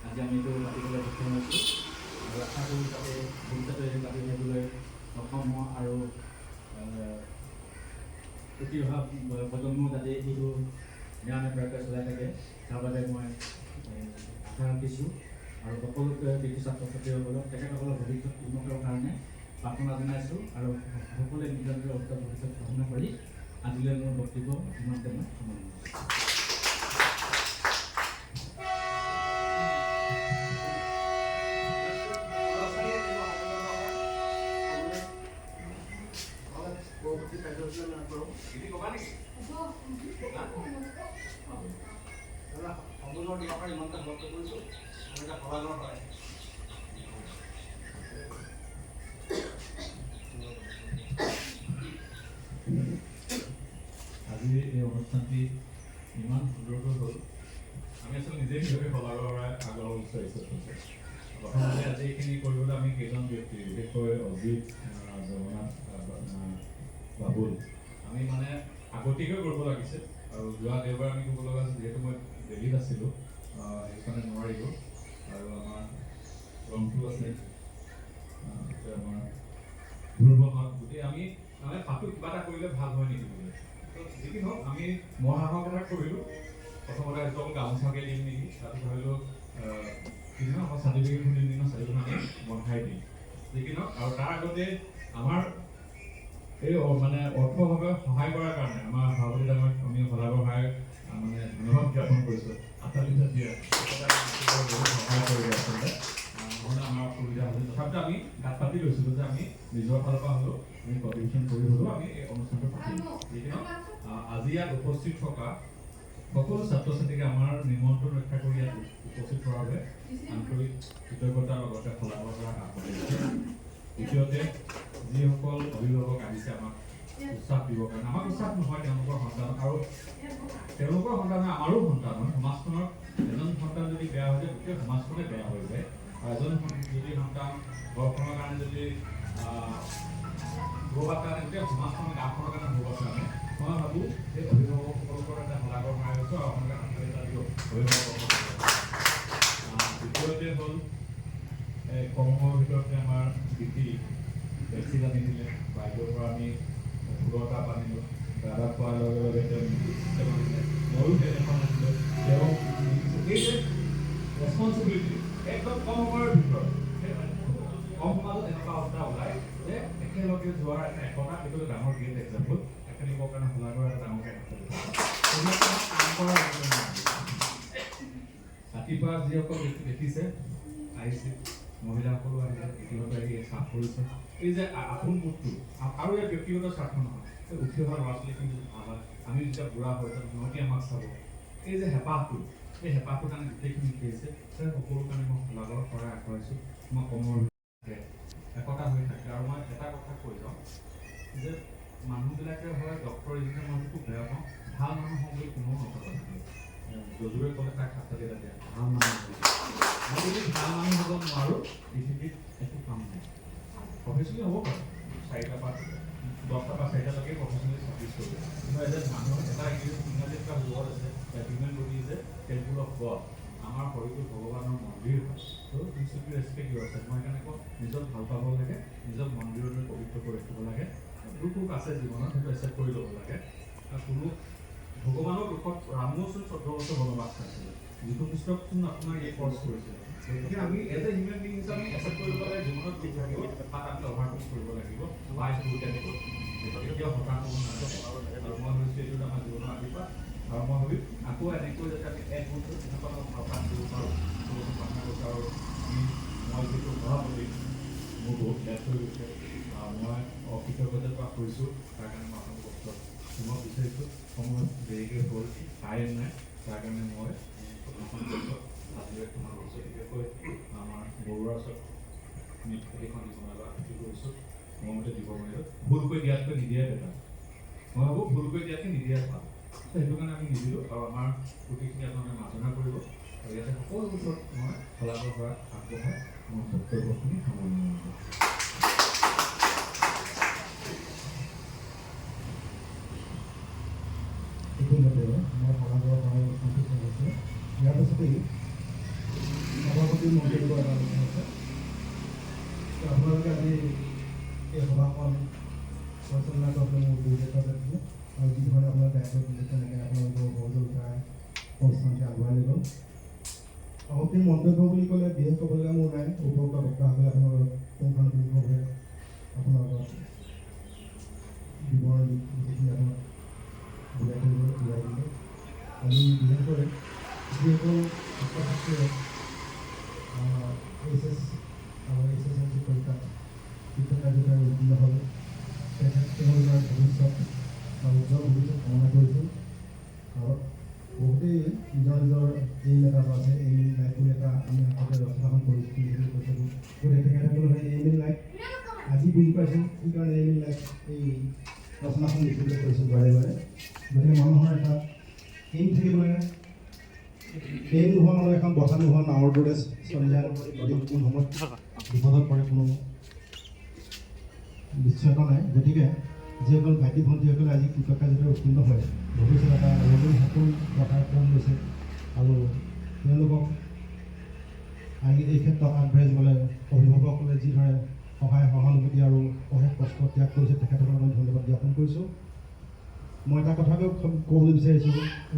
আজি আমি এইটো পাতিবলৈ সক্ষম হৈছোঁ আৰু আশা কৰোঁ যাতে ভৱিষ্যতে পাতি থাকিবলৈ সক্ষম হওঁ আৰু উঠি অহা প্ৰজন্ম যাতে এইটো নিৰানব্বৈকৈ চলাই থাকে তাৰ বাবে মই আশা ৰাখিছোঁ আৰু সকলোকে কৃতি ছাত্ৰ ছাত্ৰীসকলক তেখেতসকলৰ ভৱিষ্যত উন্নতৰ কাৰণে প্ৰাৰ্থনা জনাইছোঁ আৰু সকলোৱে নিজৰ নিজৰ উত্তৰ ভৱিষ্যত কামনা কৰি আজিলৈ মোৰ বক্তব্য ইমানতে মই সামৰণি মাৰিছোঁ। আজি এই অনুষ্ঠানটি ইমান সুন্দৰকৈ হ'ল, আমি আচলতে নিজে নিজকে সলাবৰ বাবে আগ্ৰহ বিচাৰিছোঁ। প্ৰথমতে আজি এইখিনি কৰিবলৈ আমি কেইজন ব্যক্তি বিশেষকৈ অজিত, জগন্নাথ, বাবুল আমি মানে আগতীয়াকৈ কৰিব লাগিছে আৰু যোৱা দেওবাৰে আমি কৰিব লগা আছিল, যিহেতু মই দিল্লীত আছিলোঁ সেইকাৰণে নোৱাৰিলোঁ। আৰু আমাৰ ৰংটো আছে, আমাৰ ধ্ৰুৱহঁত, গোটেই আমি মানে পাতো কিবা এটা কৰিলে ভাল হয় নেকি বুলি, যি কি নহওক আমি মহাসাহস এটা কৰিলোঁ। প্ৰথমতে হয়তো অকল গামোচাকে দিম নেকি, তাৰপিছত ভাবিলোঁ কিনো আকৌ চাৰ্টিফিকেট দিম নেকি, চাৰ্টিফিকেট আমি বন্ধাই দিম, যি কি নহওক। আৰু তাৰ আগতে আমাৰ এই মানে অৰ্থভাৱে সহায় কৰাৰ কাৰণে আমাৰ সভাপতি ডাঙৰীয়াক আমি সদাগৰ সহায় মানে ধন্যবাদ জ্ঞাপন কৰিছোঁ। আচলতে দিয়ে বহুত সহায় কৰিলে, আচলতে নহ'লে আমাৰ অসুবিধা হৈছিল। তথাপিতো আমি গাত পাতি লৈছিলোঁ যে আমি নিজৰ ফালৰ পৰা হ'লেও আমি কণ্ট্ৰিবিউশ্যন কৰি হ'লেও আমি এই অনুষ্ঠানটো পাতিম। যিকিনো আজি ইয়াত উপস্থিত থকা সকলো ছাত্ৰ ছাত্ৰীক আমাৰ নিমন্ত্ৰণ ৰক্ষা কৰি ইয়াত উপস্থিত হোৱাৰ বাবে আন্তৰিক কৃতজ্ঞতাৰ লগতে সদাগৰ পৰা আগবাঢ়িছে। দ্বিতীয়তে যিসকল অভিভাৱক আহিছে আমাক উৎসাহ দিবৰ কাৰণে, আমাক উৎসাহ নহয় তেওঁলোকৰ সন্তান, আৰু তেওঁলোকৰ সন্তান আমাৰো সন্তান হয়। সমাজখনৰ এজন সন্তান যদি বেয়া হৈ যায় গোটেই সমাজখনে বেয়া হৈ যায়। এজন যদি সন্তান ঘৰখনৰ কাৰণে যদি ভোগাৰ কাৰণে গোটেই সমাজখনৰ গাঁওখনৰ কাৰণে ভোগাৰ কাৰণে মই ভাবোঁ এই অভিভাৱকসকলৰ এটা সজাগৰ সহায় হৈছে আৰু আপোনালোকে এটা দিব অভিভাৱকসকল। দ্বিতীয়তে হ'ল কম সময়ৰ ভিতৰতে আমাৰ বৃত্তি ভেকচিন আনি দিলে, বাইদেউৰ পৰা আমি ফুলৰ কাপ আনিলোঁ, দাদা খোৱাৰ লগে লগে তেওঁ আনিলে, ময়ো তেনেখন আনিলোঁ। তেওঁ এই যে ৰেচপনচিবিলিটি একদম কম সময়ৰ ভিতৰত কম সমাজত এনেকুৱা অৱস্থা ওলায় যে একেলগে যোৱাৰ এটা একতা, এইটো ডাঙৰ গ্ৰেট এক্সাম্পল। একেলগৰ কাৰণে সজাগৰ এটা ডাঙৰ ৰাতিপুৱা যিসকল দেখিছে আহিছে, মহিলাসকলো আহিছে, ইতিমধ্যে আহি চাহ কৰিছে। এই যে আপোন বোধটো আৰু ইয়াৰ ব্যক্তিগত স্বাৰ্থ নহয়, উঠি অহা ল'ৰা ছোৱালীখিনি ভাল হয়, আমি যেতিয়া বুঢ়া হৈ যাম সিহঁতি আমাক চাব, এই যে হেঁপাহটো, এই হেঁপাহটোৰ কাৰণে গোটেইখিনি উঠিছে। সেই সকলো কাৰণে মই সজাগৰ সহায় আগবঢ়াইছোঁ। মই কমৰ একতা হৈ থাকে। আৰু মই এটা কথা কৈ যাওঁ যে মানুহবিলাকে হয় ডক্টৰ ইঞ্জিনিয়াৰ মই খুব বেয়া পাওঁ, ভাল মানুহ হওঁ বুলি কোনেও নকয়। যজুৰে ক'লে তাক হাততে লাগে ভাল মানুহ হ'ব। মই যদি ভাল মানুহ হ'ব নোৱাৰোঁ পৃথিৱীত একো কাম নাই। প্ৰফেচনেলি হ'ব পাৰে 4টা পৰা 10টা পৰা 4টালৈকে প্ৰফেচনেলি চাৰ্ভিছ কৰিব, কিন্তু এজন মানুহৰ এটা ইংৰাজীত এটা ৱৰ্ড আছে, human body is a temple of god. আমাৰ শৰীৰটো ভগৱানৰ মন্দিৰ হয়। ত' ইউ শুড বি ৰেচপেক্ট ইয়োৰছেল্ফ। মই সেইকাৰণে কওঁ নিজক ভাল পাব লাগে, নিজক মন্দিৰলৈ পবিত্ৰ কৰি ৰাখিব লাগে। দুখ সুখ আছে জীৱনত, সেইটো একচেপ্ট কৰি ল'ব লাগে। কোনো ভগৱানৰ দুখত ৰামোচোন 14 বছৰ বনবাস খাইছিলে, যীশু খ্ৰীষ্টকচোন আপোনাৰ এই কৰ্চ কৰিছিলে। গতিকে আমি এজ এ হিউমেন বিং হিচাপে একচেপ্ট কৰিব লাগে, জীৱনত ঠিক থাকিব তাত আমি অভাৰকাম কৰিব লাগিব। বাইছ কেতিয়াও হতাশ হ'ব নালাগে। আৰু মই ভাবিছোঁ এইটো আমাৰ জীৱনৰ আশীৰ্বাদ। আৰু মই ভাবিম আকৌ এনেকৈ যাতে আমি এক বছৰ তেনেকুৱা কাম কৰিব পাৰোঁ। প্ৰাৰ্থনা কৰিছোঁ। আৰু মই যিটো সভাপতি মোৰ বহুত ব্যস্ত হৈ গৈছে, মই অকৃতজ্ঞতা প্ৰকাশ কৰিছোঁ। তাৰ কাৰণে মই আপোনালোকৰ ওচৰত মই বিচাৰিছোঁ, সময় দেৰিকৈ হ'ল, টাইম নাই, তাৰ কাৰণে মই আজিৰে তোমালোকৰ ওচৰত বিশেষকৈ আমাৰ বৰুৱাৰ ওচৰত আমি সেইখন জীৱনালৈ আশা কৰিছোঁ। সময়মতে দিব নোৱাৰিলোঁ, ভুলকৈ দিয়াতকৈ নিদিয়াই বেটাৰ। মই ভাবোঁ ভুলকৈ দিয়াতকৈ নিদিয়াই ভাল। সেইটো কাৰণে আমি নিদিলোঁ। আৰু আমাৰ গোটেইখিনি আপোনালোকে মাৰ্জনা কৰিব। আৰু ইয়াতে সকলো ওচৰত মই সজাগৰ পৰা আগবঢ়াই মোৰ বক্তব্যখিনি সামৰণি মাৰিছোঁ। ইতিমধ্যে মই সমাজৰ কাৰণে সম্পূৰ্ণ হৈছে। ইয়াৰ পাছতেই সভাপতি মন্তব্য এটা আলোচনা আছে। আপোনালোকে আজি এই সভাখন পৰিচালনা কৰোঁতে মোৰ দুৰ্গত ৰাখিলে আৰু যি ধৰণে আপোনাৰ দায়িত্ব দিলে তেনেকৈ আপোনালোকৰ সহযোগ উঠাই অনুষ্ঠানটি আগুৱাই লৈ গ'ল। সভাপতিৰ মন্তব্য বুলি ক'লে বিশেষ ক'বলগীয়া মোৰ নাই। উপভোক্তা বক্তাসকলে আপোনালোকক পুংখানুপুংখভাৱে আপোনালোকক বিৱৰণী গোটেইখিনি আপোনাক বুজাই দিলে। আমি বিশেষকৈ যিসকল ছাত্ৰ ছাত্ৰীয়ে HSLC পৰীক্ষাত শিক্ষা কাৰ্যকৰী উত্তীৰ্ণ হ'ল, তেওঁলোকৰ ভৱিষ্যত উজ্জ্বল ভৱিষ্যত কামনা কৰিছোঁ। আৰু বহুতেই নিজৰ নিজৰ এইম এটা আছে, এইম ইন লাইফ বুলি এটা আমি আগতে ৰচনাখন কৰিছোঁ বুলি কৈছিলোঁ। গতিকে তেখেতসকলৰ সেই এইম ইন লাইফ আজি বুজি পাইছোঁ কি কাৰণে এইম ইন লাইফ এই ৰচনাখন লিখিবলৈ কৰিছোঁ বাৰে বাৰে। গতিকে মানুহৰ এটা এইম থাকিব লাগে। এইম নোহোৱা মানুহ এখন বঠা নোহোৱা নাৱৰ দৰে চলি যায়। গতিকে কোন সময়ত বিপদত পৰে কোনো নিশ্চয়তা নাই। গতিকে যিসকল ভাইটি ভণ্টিসকলে আজি কৃষক কাৰ্যতে উত্তীৰ্ণ হয়, ভৱিষ্যত এটা নতুন সপোন কথাৰ ক্ৰম লৈছে আৰু তেওঁলোকক আজি এই ক্ষেত্ৰত আগবাঢ়ি যাবলৈ অভিভাৱকসকলে যিদৰে সহায় সহানুভূতি আৰু অশেষ কষ্ট ত্যাগ কৰিছে তেখেতসকলক মই ধন্যবাদ জ্ঞাপন কৰিছোঁ। মই এটা কথাকে ক'বলৈ বিচাৰিছোঁ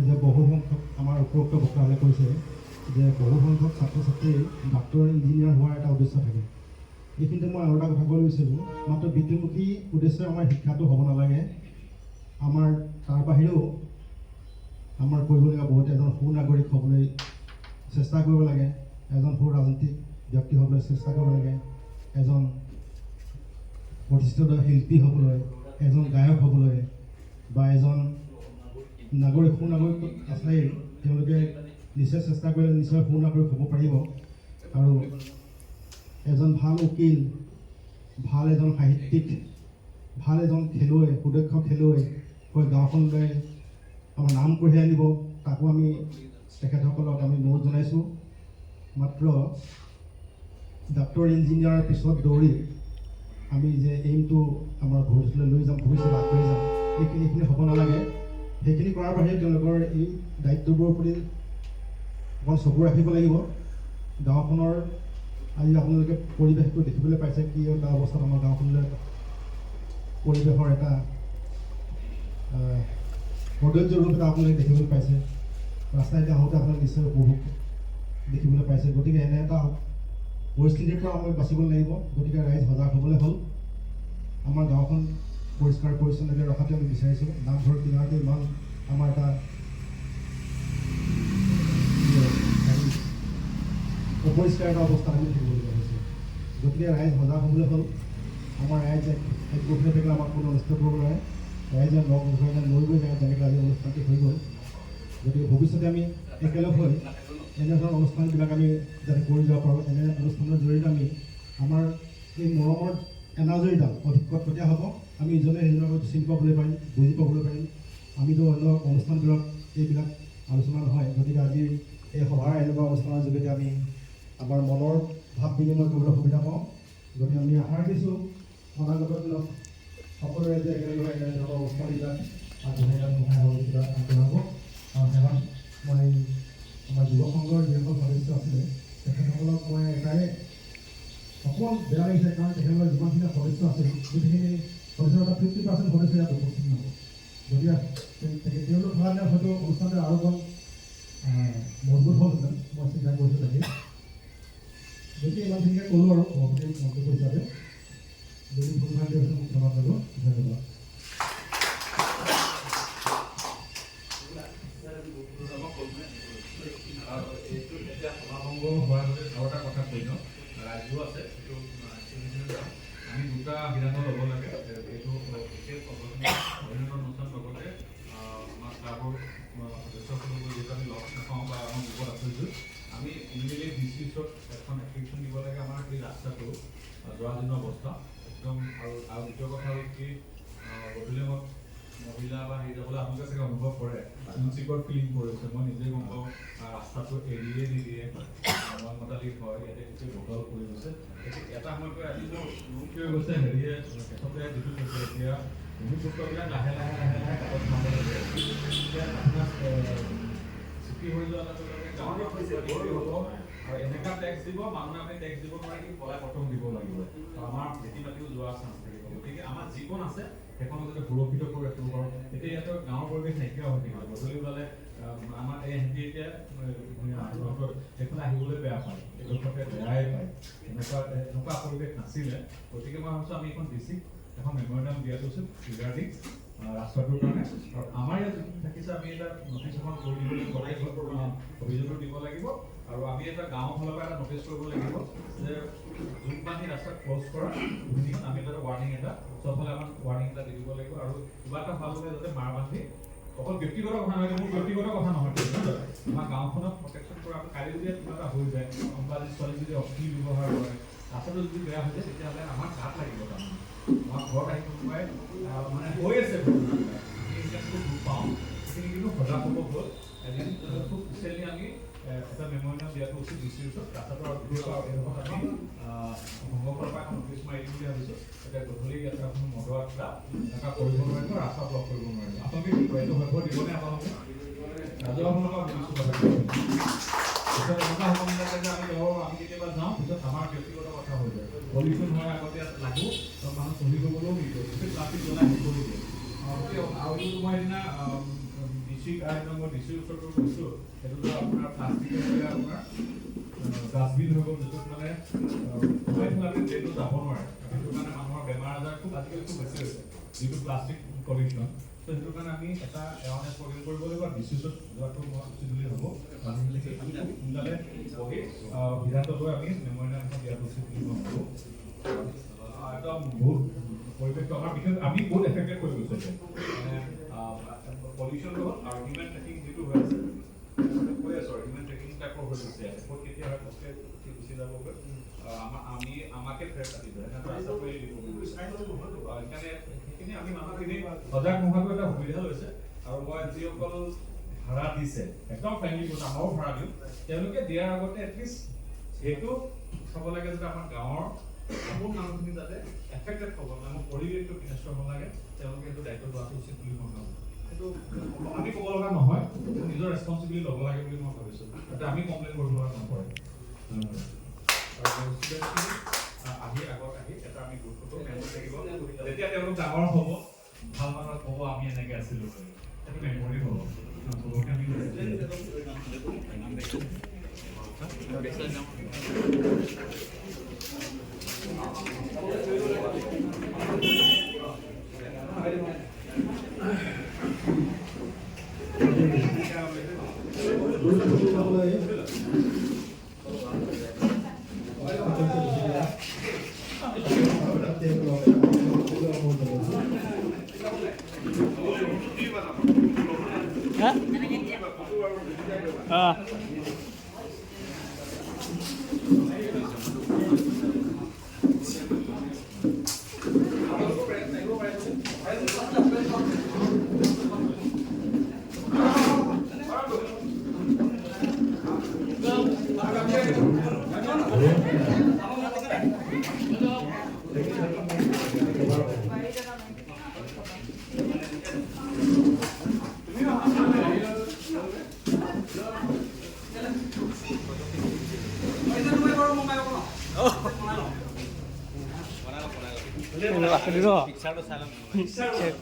যে বহু সংখ্যক আমাৰ উপৰোক্ত বক্তাসকলে কৈছে যে বহু সংখ্যক ছাত্ৰ ছাত্ৰীৰ ডাক্তৰ ইঞ্জিনিয়াৰ হোৱাৰ এটা উদ্দেশ্য থাকে। এইখিনিতে মই আৰু এটা কথা ক'বলৈ বিচাৰিছোঁ, মাত্ৰ বৃত্তিমুখী উদ্দেশ্যে আমাৰ শিক্ষাটো হ'ব নালাগে। আমাৰ তাৰ বাহিৰেও আমাৰ কৰিবলগীয়া বহুত এজন সুনাগৰিক হ'বলৈ চেষ্টা কৰিব লাগে, এজন সু ৰাজনৈতিক ব্যক্তি হ'বলৈ চেষ্টা কৰিব লাগে, এজন প্ৰতিষ্ঠিত শিল্পী হ'বলৈ, এজন গায়ক হ'বলৈ বা এজন নাগৰিক সুনাগৰিক আছেই। তেওঁলোকে নিশ্চয় চেষ্টা কৰিলে নিশ্চয় সুনাগৰিক হ'ব পাৰিব। আৰু এজন ভাল উকিল, ভাল এজন সাহিত্যিক, ভাল এজন খেলুৱৈ, সুদক্ষ খেলুৱৈ হৈ গাঁওখনলৈ আমাৰ নাম কঢ়িয়াই আনিব, তাকো আমি তেখেতসকলক আমি অনুৰোধ জনাইছোঁ। মাত্ৰ ডাক্তৰ ইঞ্জিনিয়াৰৰ পিছত দৌৰি আমি যে এইমটো আমাৰ ভৱিষ্যতলৈ লৈ যাম, ভৱিষ্যত আগবাঢ়ি যাম, এইখিনি হ'ব নালাগে। সেইখিনি কৰাৰ বাহিৰে তেওঁলোকৰ এই দায়িত্ববোৰৰ প্ৰতি অকণ চকু ৰাখিব লাগিব। গাঁওখনৰ আজি আপোনালোকে পৰিৱেশটো দেখিবলৈ পাইছে, কি এটা অৱস্থাত আমাৰ গাঁওখনলৈ পৰিৱেশৰ এটা সৌন্দৰ্য ৰূপ এটা আপোনালোকে দেখিবলৈ পাইছে। ৰাস্তাইদি আহোঁতে আপোনালোকে নিশ্চয় উপভোগ দেখিবলৈ পাইছে। গতিকে এনে এটা পৰিস্থিতিৰ পৰা আমি বাচিব লাগিব। গতিকে ৰাইজ সজাগ হ'বলৈ হ'ল। আমাৰ গাঁওখন পৰিষ্কাৰ পৰিচ্ছন্নকৈ ৰখাটো আমি বিচাৰিছোঁ। নামঘৰ কিনাৰতে ইমান আমাৰ এটা অপৰিষ্কাৰ এটা অৱস্থা আমি দেখিবলগীয়া হৈছে। গতিকে ৰাইজ সজাগ হ'বলৈ হ'ল। আমাৰ ৰাইজ একগোট হৈ থাকিলে আমাক কোনো অনিষ্ট কৰিব নোৱাৰে। ৰাইজে লগ হৈ লৈ গৈ যায়, যেনেকৈ আজি অনুষ্ঠানটি হৈ গ'ল। গতিকে ভৱিষ্যতে আমি একেলগ হৈ এনেধৰণৰ অনুষ্ঠানবিলাক আমি যাতে কৰি যাব পাৰোঁ। এনে অনুষ্ঠানৰ জৰিয়তে আমি আমাৰ এই মৰমৰ এনাজৰীডাল অধিক কটকটীয়া হ'ব। আমি ইজনে সিজনৰ চিনি পাবলৈ পাৰিম, বুজি পাবলৈ পাৰিম। আমিতো অন্য অনুষ্ঠানবিলাক এইবিলাক আলোচনা নহয়। গতিকে আজি এই সভাৰ এনেকুৱা অনুষ্ঠানৰ যোগেদি আমি আমাৰ মনৰ ভাৱ বিনিময় কৰিবলৈ সুবিধা পাওঁ। গতিকে আমি আশা ৰাখিছোঁ অনাগত দিনত সকলো ৰাইজে একেলগে এনেধৰণৰ অনুষ্ঠানবিলাক আগবঢ়াই সহায় সহযোগিতা আগবঢ়াব। আৰু শেষত মই আমাৰ যুৱ সংঘৰ যিসকল সদস্য আছিলে তেখেতসকলক মই এটাই অকণমান বেয়া লাগিছে, কাৰণ তেখেতসকলৰ যিমানখিনি সদস্য আছিল গোটেইখিনি সদস্যৰ এটা 50% সদস্য ইয়াত উপস্থিত নহ'ব। গতিকে তেওঁলোক কাৰণে হয়তো অনুষ্ঠানটো আৰু অকণ মজবুত হ'লহেঁতেন, মই চিন্তা কৰিছোঁ তাকে। গতিকে ইমানখিনিকে ক'লোঁ আৰু সভাপতি মন্তব্য হিচাপে। যদি ভুল ভাল দিয়ক মোক ক্ষমা কৰিব। ধন্যবাদ। এইটো এতিয়া সভাভংগ হোৱাৰ বাবে আৰু এটা কথা কৈ লওঁ। ৰাজ্য আছে, এইটো আমি দুটা সিদ্ধান্ত ল'ব লাগে। এইটো বিশেষ অভিনন্দন অনুষ্ঠান লগতে আমাৰ ক্লাবৰ সদস্যসকলক যিহেতু আমি লগ নাপাওঁ বা আমাৰ গ্ৰুপত আছোঁ, আমি ইমিডিয়েটলি ডিচি ওচৰত এখন এপ্লিকেশ্যন দিব লাগে। আমাৰ এই ৰাস্তাটো জৰাজীৰ্ণ অৱস্থা একদম। আৰু দ্বিতীয় কথা হ'ল কি, গধূলি সময়ত মহিলা বা হেৰি যাবলৈ আপোনালোকে চাগে অনুভৱ কৰে, ইনচিকিউৰ ফিলিং কৰিছে। মই নিজে গম পাওঁ, ৰাস্তাটো এৰিয়ে নিদিয়ে, মতালি হয়, ইয়াতে গোটেই বদল কৰি গৈছে। এটা সময়ত আজি মোৰ কি হৈ গৈছে, হেৰিয়ে তেখেতে যিটো কৈছে, এতিয়া ভূমিপুত্ৰবিলাক লাহে লাহে লাহে লাহে কাগজ মাৰিব লাগে। এতিয়া আপোনাৰ ছুটি হৈ যোৱাৰ লগে লগে গাঁৱৰ হ'ব আৰু এনেকুৱা টেক্স দিব, মানুহে আপুনি টেক্স দিব নোৱাৰে, কিন্তু পলাই প্ৰথম দিব লাগিব। আমাৰ খেতি বাতিও যোৱাৰ চান্স থাকিব। গতিকে আমাৰ যিকণ আছে সেইখনক যাতে সুৰক্ষিত কৰি ৰাখিব পাৰোঁ। এতিয়া ইয়াতে গাঁৱৰ পৰিৱেশ নাইকিয়া হৈ থাকিব। গধূলি ওলালে আমাৰ এই সিহঁতি এতিয়া সেইফালে আহিবলৈ বেয়া পায়, এইডোখৰতে বেয়াই পায়। এনেকুৱা পৰিৱেশ নাছিলে। গতিকে মই ভাবিছোঁ আমি এখন ডিচিক এখন মেমৰেণ্ডাম দিয়াটো উচিত ৰিগাৰ্ডিং ৰাস্তাটোৰ কাৰণে। আৰু আমাৰ ইয়াত থাকিছে, আমি এটা নটিচ এখন কৰি দিবলৈ অভিযোগটো দিব লাগিব। আৰু আমি এটা গাঁৱৰ ফালৰ পৰা এটা নটিচ কৰিব লাগিব যে জোনবান্ধি ৰাস্তা ক্লজ কৰা, আমি এটা ৱাৰ্ণিং এটা চবফালে আমাৰ ৱাৰ্ণিং এটা দি দিব লাগিব। আৰু কিবা এটা ভাল হ'লে যাতে মাৰ বান্ধি, অকল ব্যক্তিগত কথা নহয়, মোৰ ব্যক্তিগত কথা নহয়, আমাৰ গাঁওখনক প্ৰটেকশ্যন কৰা। কালি যদি কিবা এটা হৈ যায়, কোনোবা যদি ছোৱালী যদি অশ্লীল ব্যৱহাৰ কৰে, ৰাস্তাটো যদি বেয়া হৈ যায়, তেতিয়াহ'লে আমাৰ গাত লাগিব। তাৰমানে আমাৰ ঘৰত আহি কোনোবাই মানে হৈ আছে, আমি এইটো দুখ পাওঁ। সেইখিনি কিন্তু সজাগ হ'ব হ'ল। এদিন খুব ৰিচেণ্টলি আমি এটা মেমৰেণ্ডাম দিয়াটো উচিত ডিচিৰ ওচৰত। ৰাস্তাটো আৰু এইডোখৰত আমি সংঘৰ পৰা এখন নটিচ মাৰি দিম বুলি ভাবিছোঁ। এতিয়া গধূলি ইয়াতে আপুনি মদৰ আখৰা এনেকুৱা কৰিব নোৱাৰিব, ৰাস্তা ব্লক কৰিব নোৱাৰিব। আপোনালোকে কি কয়, এইটো হৈ দিবনে আপোনালোকে? ৰাজহুৱা পিছত এনেকুৱা হ'ব নালাগে যে আমি কেতিয়াবা যাওঁ, পিছত আমাৰ ব্যক্তিগত কথা হৈ যায়। পলিউশ্যন হোৱাৰ আগতে লাগো, চব মানুহ চলি গ'বলৈও নিদিয়ে, গোটেই প্লাষ্টিক জ্বলাই শেষ কৰি দিয়ে। আৰু মই সেইদিনা ডিচিৰ ওচৰতো গৈছোঁ, সেইটোতো আপোনাৰ প্লাষ্টিকৰ আপোনাৰ ডাষ্টবিন হৈ গ'ল, যিটোত মানে ড্ৰেইনটো যাব নোৱাৰে। সেইটো কাৰণে মানুহৰ বেমাৰ আজাৰ খুব আজিকালি খুব বেছি হৈছে, যিটো প্লাষ্টিক পলিউশ্যন। তো সেইটো কাৰণে আমি এটা এৱাৰনেছ প্ৰগ্ৰেম কৰিব লাগিব। ডিচি ওচৰত যোৱাটো মই উচিত বুলি ভাবোঁ। মানুহখিনি সোনকালে বহি সিদ্ধান্ত লৈ আমি মেমৰেণ্ডাম এখন দিয়াটো উচিত বুলি মই ভাবোঁ। একদম বহুত পৰিৱেশটো আমাৰ বিশেষ আমি বহুত এফেক্টেড হৈ গৈছোঁ এতিয়া, মানে পলিউশ্যনটো হ'ল আৰু হিউমেন ট্ৰেকিং যিটো হৈ আছে, কৈ আছোঁ আৰু হিউমেন ট্ৰেকিং টাইপৰ হৈ গৈছে। ক'ত কেতিয়া হয় কষ্টে গুচি যাবগৈ, আমাকে ফেৰ কাটি যায়, ৰাস্তাটো এৰি দিব। সেইকাৰণে সেইখিনি আমি মানুহখিনি সজাগ নোহোৱাকৈ এটা সুবিধা লৈছে। আৰু মই যিসকল ভাড়া দিছে, একদম ফ্ৰেণ্ডলি কথা, আমাৰো ভাড়া দিওঁ, তেওঁলোকে দিয়াৰ আগতে এটলিষ্ট সেইটো চাব লাগে যাতে আমাৰ গাঁৱৰ আপোন মানুহখিনি যাতে এফেক্টেড হ'ব লাগে, পৰিৱেশটো বিনষ্ট হ'ব লাগে, তেওঁলোকে সেইটো দায়িত্ব লোৱাটো উচিত বুলি মই ভাবোঁ। সেইটো আমি ক'ব লগা নহয়, নিজৰ ৰেছপনচিবিলিটি ল'ব লাগে বুলি মই ভাবিছোঁ, যাতে আমি কমপ্লেইন কৰিব লগা নপৰে। আৰু ষ্টুডেণ্টখিনি আহি আগত আহি এটা আমি গুৰুত্বটো মেমৰি থাকিব, যেতিয়া তেওঁলোক ডাঙৰ হ'ব ভাল মানুহক ক'ব আমি এনেকৈ আছিলোঁ, সেইটো মেমৰি হ'ব। চবকে আমি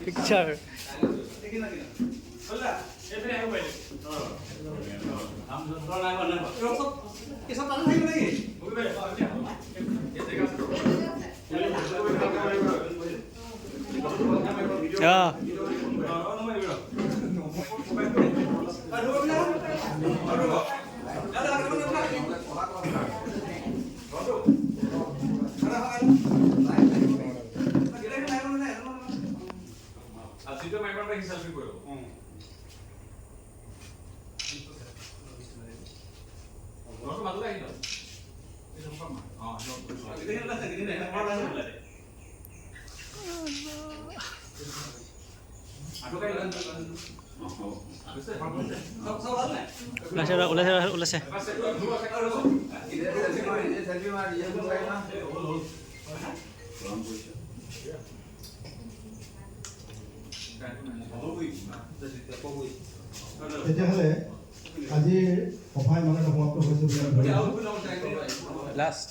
পিকচাৰ ওলাইছে তেতিয়াহ'লে আজিৰ সভাই মানে সমাপ্ত হৈছে বুলি আমি ভাবিছোঁ। লাষ্ট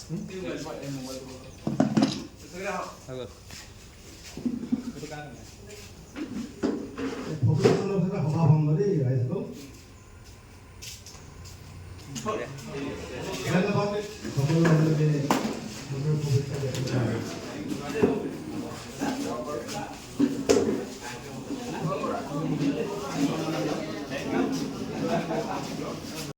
ভৱিষ্যতৰ সভা ভংগ দেই ৰাইজক সকলো মানুহকে শুভেচ্ছা